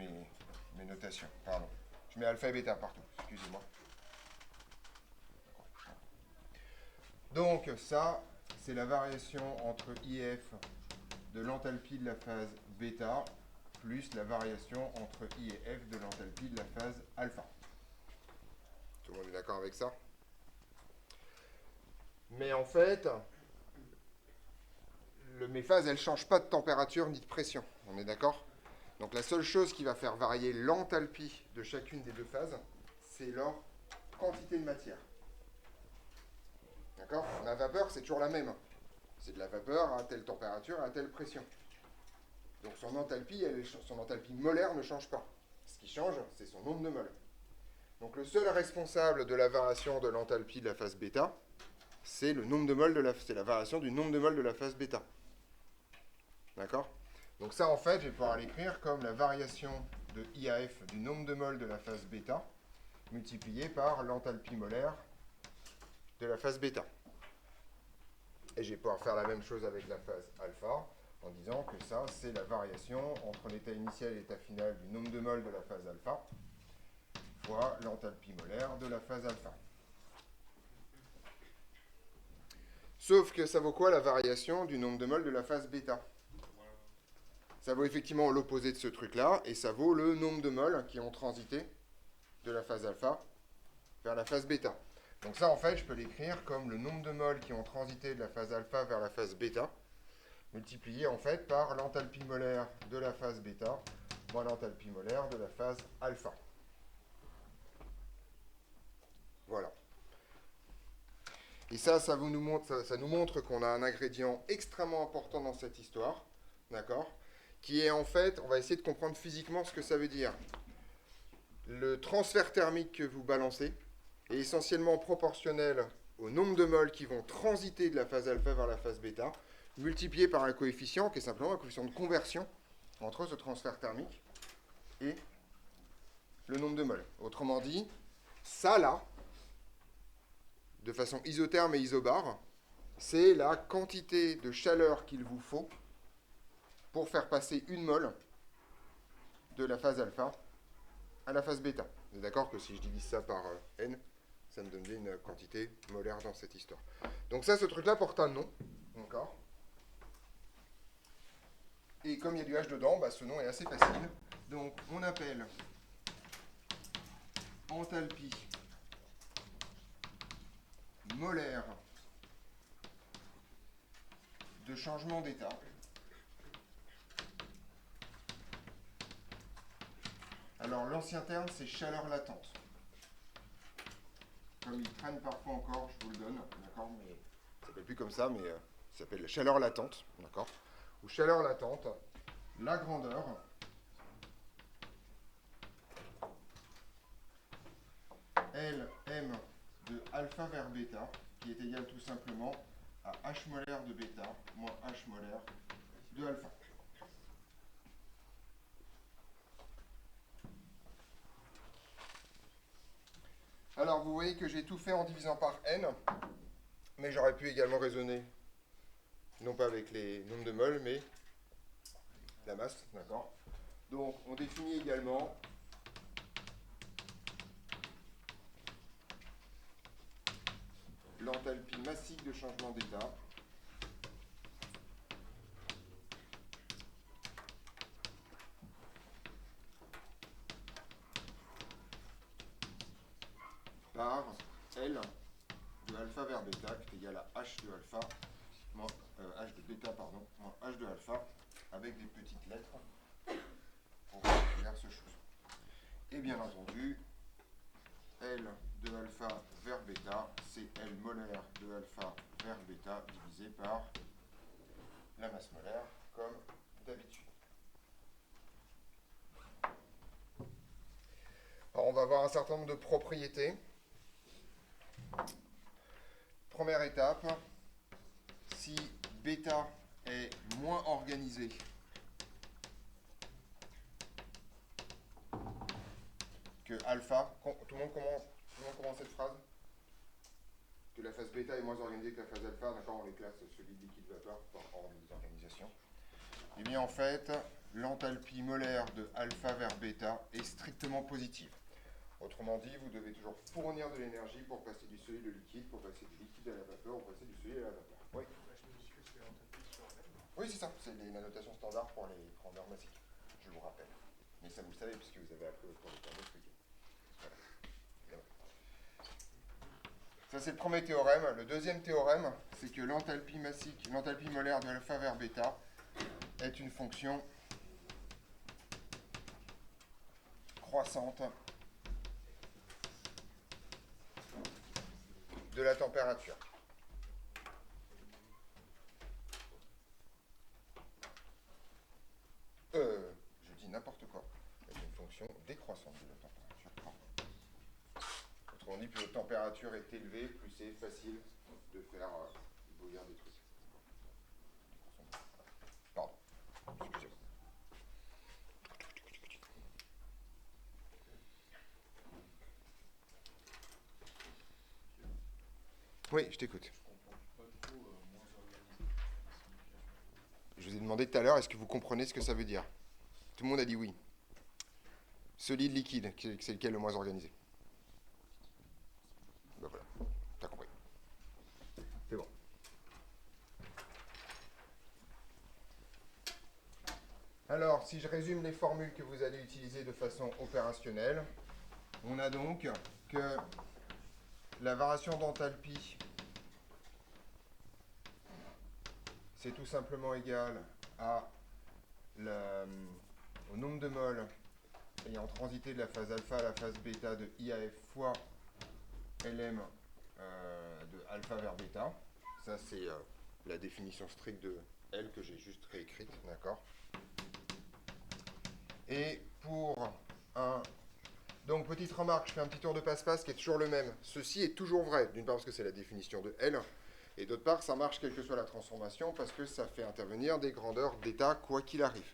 mes notations. Pardon. Je mets alpha et bêta partout. Excusez-moi. Donc ça, c'est la variation entre IF de l'enthalpie de la phase bêta plus la variation entre I et F de l'enthalpie de la phase alpha. Tout le monde est d'accord avec ça? Mais en fait, mes phases, elles ne changent pas de température ni de pression. On est d'accord? Donc la seule chose qui va faire varier l'enthalpie de chacune des deux phases, c'est leur quantité de matière. D'accord? La vapeur, c'est toujours la même. C'est de la vapeur à telle température, à telle pression. Donc son enthalpie molaire ne change pas. Ce qui change, c'est son nombre de moles. Donc le seul responsable de la variation de l'enthalpie de la phase bêta, c'est le nombre de moles c'est la variation du nombre de moles de la phase bêta. D'accord? Donc ça, en fait, je vais pouvoir l'écrire comme la variation de IAF du nombre de moles de la phase bêta multiplié par l'enthalpie molaire de la phase bêta. Et je vais pouvoir faire la même chose avec la phase alpha en disant que ça, c'est la variation entre l'état initial et l'état final du nombre de moles de la phase alpha fois l'enthalpie molaire de la phase alpha. Sauf que ça vaut quoi la variation du nombre de moles de la phase bêta? Ça vaut effectivement l'opposé de ce truc-là, et ça vaut le nombre de moles qui ont transité de la phase alpha vers la phase bêta. Donc ça, en fait, je peux l'écrire comme le nombre de moles qui ont transité de la phase alpha vers la phase bêta, multiplié en fait par l'enthalpie molaire de la phase bêta moins l'enthalpie molaire de la phase alpha. Voilà. Et ça nous montre qu'on a un ingrédient extrêmement important dans cette histoire, d'accord, qui est en fait, on va essayer de comprendre physiquement ce que ça veut dire. Le transfert thermique que vous balancez est essentiellement proportionnel au nombre de moles qui vont transiter de la phase alpha vers la phase bêta, multiplié par un coefficient qui est simplement un coefficient de conversion entre ce transfert thermique et le nombre de moles. Autrement dit, ça là, de façon isotherme et isobare, c'est la quantité de chaleur qu'il vous faut pour faire passer une mole de la phase alpha à la phase bêta. Vous êtes d'accord que si je divise ça par n, ça me donne bien une quantité molaire dans cette histoire. Donc ça, ce truc-là porte un nom, d'accord? Et comme il y a du H dedans, bah, ce nom est assez facile. Donc on appelle enthalpie molaire de changement d'état Alors, l'ancien terme, c'est chaleur latente. Comme il traîne parfois encore, je vous le donne, d'accord, mais ça s'appelle plus comme ça, mais ça s'appelle la chaleur latente, d'accord. Ou chaleur latente, la grandeur Lm de alpha vers bêta qui est égal tout simplement à H molaire de bêta moins H molaire de alpha. Alors, vous voyez que j'ai tout fait en divisant par n, mais j'aurais pu également raisonner, non pas avec les nombres de mol, mais la masse, d'accord? Donc, on définit également l'enthalpie massique de changement d'état par L de alpha vers bêta qui est égal à H de alpha moins H de bêta pardon moins H de alpha avec des petites lettres pour diverses choses. Et bien entendu, L de alpha vers bêta, c'est L molaire de alpha vers bêta divisé par la masse molaire comme d'habitude. Alors on va avoir un certain nombre de propriétés. Première étape, si bêta est moins organisé que alpha, tout le monde commence cette phrase? Que la phase bêta est moins organisée que la phase alpha, d'accord, on les classe solide, liquide, vapeur par ordre d'organisation. Et bien en fait, l'enthalpie molaire de alpha vers bêta est strictement positive. Autrement dit, vous devez toujours fournir de l'énergie pour passer du solide au liquide, pour passer du liquide à la vapeur, ou passer du solide à la vapeur. Oui. Oui, c'est ça. C'est la notation standard pour les grandeurs massiques. Je vous rappelle. Mais ça, vous le savez, puisque vous avez appris votre cours de thermo ce week-end. Voilà. Ça, c'est le premier théorème. Le deuxième théorème, c'est que l'enthalpie massique, l'enthalpie molaire de alpha vers bêta est une fonction croissante de la température. Je dis n'importe quoi. C'est une fonction décroissante de la température. Autrement dit, plus la température est élevée, plus c'est facile de faire bouillir des trucs. Pardon. Excusez-moi. Oui, je t'écoute. Je vous ai demandé tout à l'heure, est-ce que vous comprenez ce que ça veut dire? Tout le monde a dit oui. Solide, liquide, c'est lequel le moins organisé? Ben voilà, t'as compris. C'est bon. Alors, si je résume les formules que vous allez utiliser de façon opérationnelle, on a donc que la variation d'enthalpie, c'est tout simplement égal à au nombre de moles ayant transité de la phase alpha à la phase bêta de IAF fois Lm de alpha vers bêta. Ça, c'est la définition stricte de L que j'ai juste réécrite, d'accord? Et pour un... Donc, petite remarque, je fais un petit tour de passe-passe qui est toujours le même. Ceci est toujours vrai, d'une part parce que c'est la définition de L, et d'autre part, ça marche quelle que soit la transformation, parce que ça fait intervenir des grandeurs d'état quoi qu'il arrive.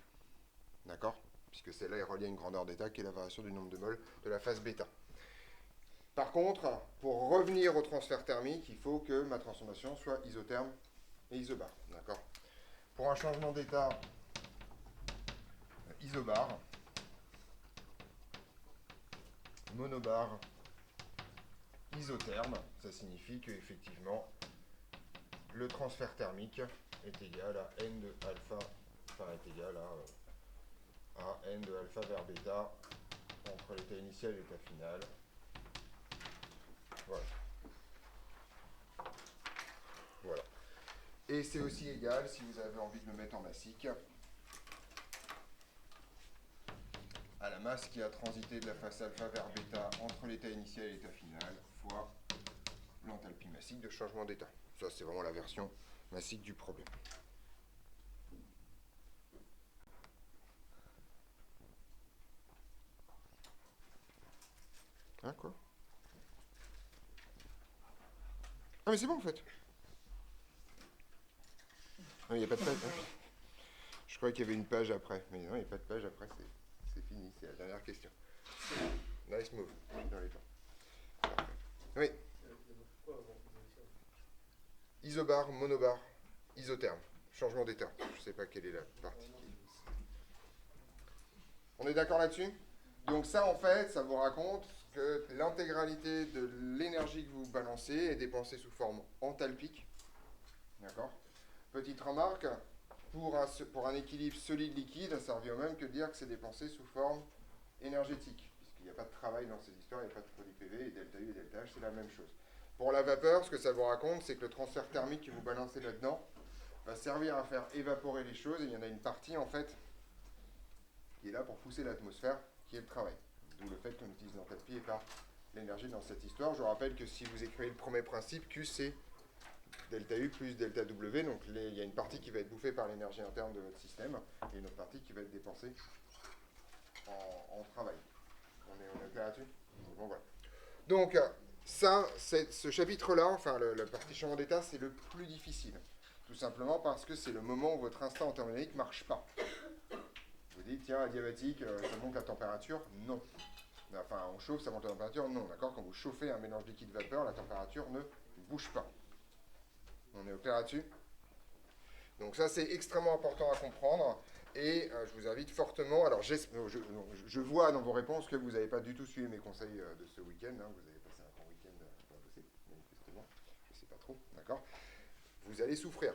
D'accord? Puisque celle-là est reliée à une grandeur d'état qui est la variation du nombre de moles de la phase bêta. Par contre, pour revenir au transfert thermique, il faut que ma transformation soit isotherme et isobar. D'accord? Pour un changement d'état isobar, monobar, isotherme, ça signifie que effectivement le transfert thermique est égal à n de alpha, enfin est égal à n de alpha vers bêta entre l'état initial et l'état final. Voilà. Voilà. Et c'est aussi égal, si vous avez envie de le mettre en massique, à la masse qui a transité de la phase alpha vers bêta entre l'état initial et l'état final, fois l'enthalpie massique de changement d'état. Ça, c'est vraiment la version massique du problème. Hein, quoi? Ah mais c'est bon en fait. Non, il n'y a pas de page. Hein. Je croyais qu'il y avait une page après. Mais non, il n'y a pas de page après, c'est fini, c'est la dernière question. Nice move, je suis dans les temps. Parfait. Oui. Isobar, monobar, isotherme. Changement d'état. Je ne sais pas quelle est la partie qui... On est d'accord là-dessus? Donc ça, en fait, ça vous raconte que l'intégralité de l'énergie que vous balancez est dépensée sous forme enthalpique. D'accord? Petite remarque, pour un équilibre solide-liquide, ça revient au même que de dire que c'est dépensé sous forme énergétique, puisqu'il n'y a pas de travail dans ces histoires, il n'y a pas de produit PV, et delta U et delta H, c'est la même chose. Pour la vapeur, ce que ça vous raconte, c'est que le transfert thermique que vous balancez là-dedans va servir à faire évaporer les choses, et il y en a une partie, en fait, qui est là pour pousser l'atmosphère, qui est le travail. D'où le fait qu'on utilise l'enthalpie et pas l'énergie dans cette histoire. Je vous rappelle que si vous écrivez le premier principe, Q c'est delta U plus delta W, donc il y a une partie qui va être bouffée par l'énergie interne de votre système, et une autre partie qui va être dépensée en travail. On est clair là-dessus? Bon, voilà. Donc, ça, ce chapitre-là, enfin la partie changement d'état, c'est le plus difficile. Tout simplement parce que c'est le moment où votre instant en thermodynamique ne marche pas. Vous dites, tiens, adiabatique, ça monte la température? Non. Enfin, on chauffe, ça monte la température? Non. D'accord? Quand vous chauffez un mélange liquide-vapeur, la température ne bouge pas. On est au clair là-dessus? Donc ça, c'est extrêmement important à comprendre. Et je vous invite fortement... Alors, je vois dans vos réponses que vous n'avez pas du tout suivi mes conseils de ce week-end. Hein, vous avez passé un grand week-end à bosser, manifestement. Je ne sais pas trop, d'accord? Vous allez souffrir.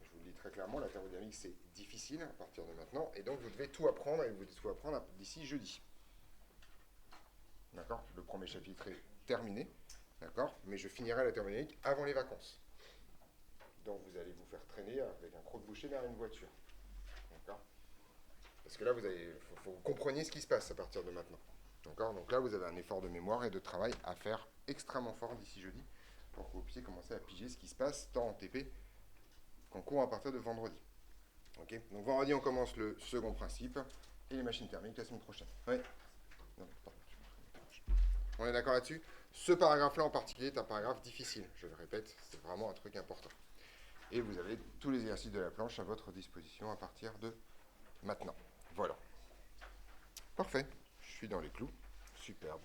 Je vous le dis très clairement, la thermodynamique, c'est difficile à partir de maintenant. Et donc, vous devez tout apprendre, et vous devez tout apprendre d'ici jeudi. D'accord? Le premier chapitre est terminé. D'accord? Mais je finirai la thermodynamique avant les vacances. Donc, vous allez vous faire traîner avec un croque-boucher derrière une voiture. D'accord? Parce que là, faut que vous compreniez ce qui se passe à partir de maintenant. D'accord? Donc là, vous avez un effort de mémoire et de travail à faire extrêmement fort d'ici jeudi pour que vous puissiez commencer à piger ce qui se passe tant en TP qu'en cours à partir de vendredi. Ok? Donc vendredi, on commence le second principe et les machines thermiques la semaine prochaine. Oui? Non, pardon. On est d'accord là-dessus? Ce paragraphe-là en particulier est un paragraphe difficile. Je le répète, c'est vraiment un truc important. Et vous avez tous les exercices de la planche à votre disposition à partir de maintenant. Voilà. Parfait. Je suis dans les clous. Superbe.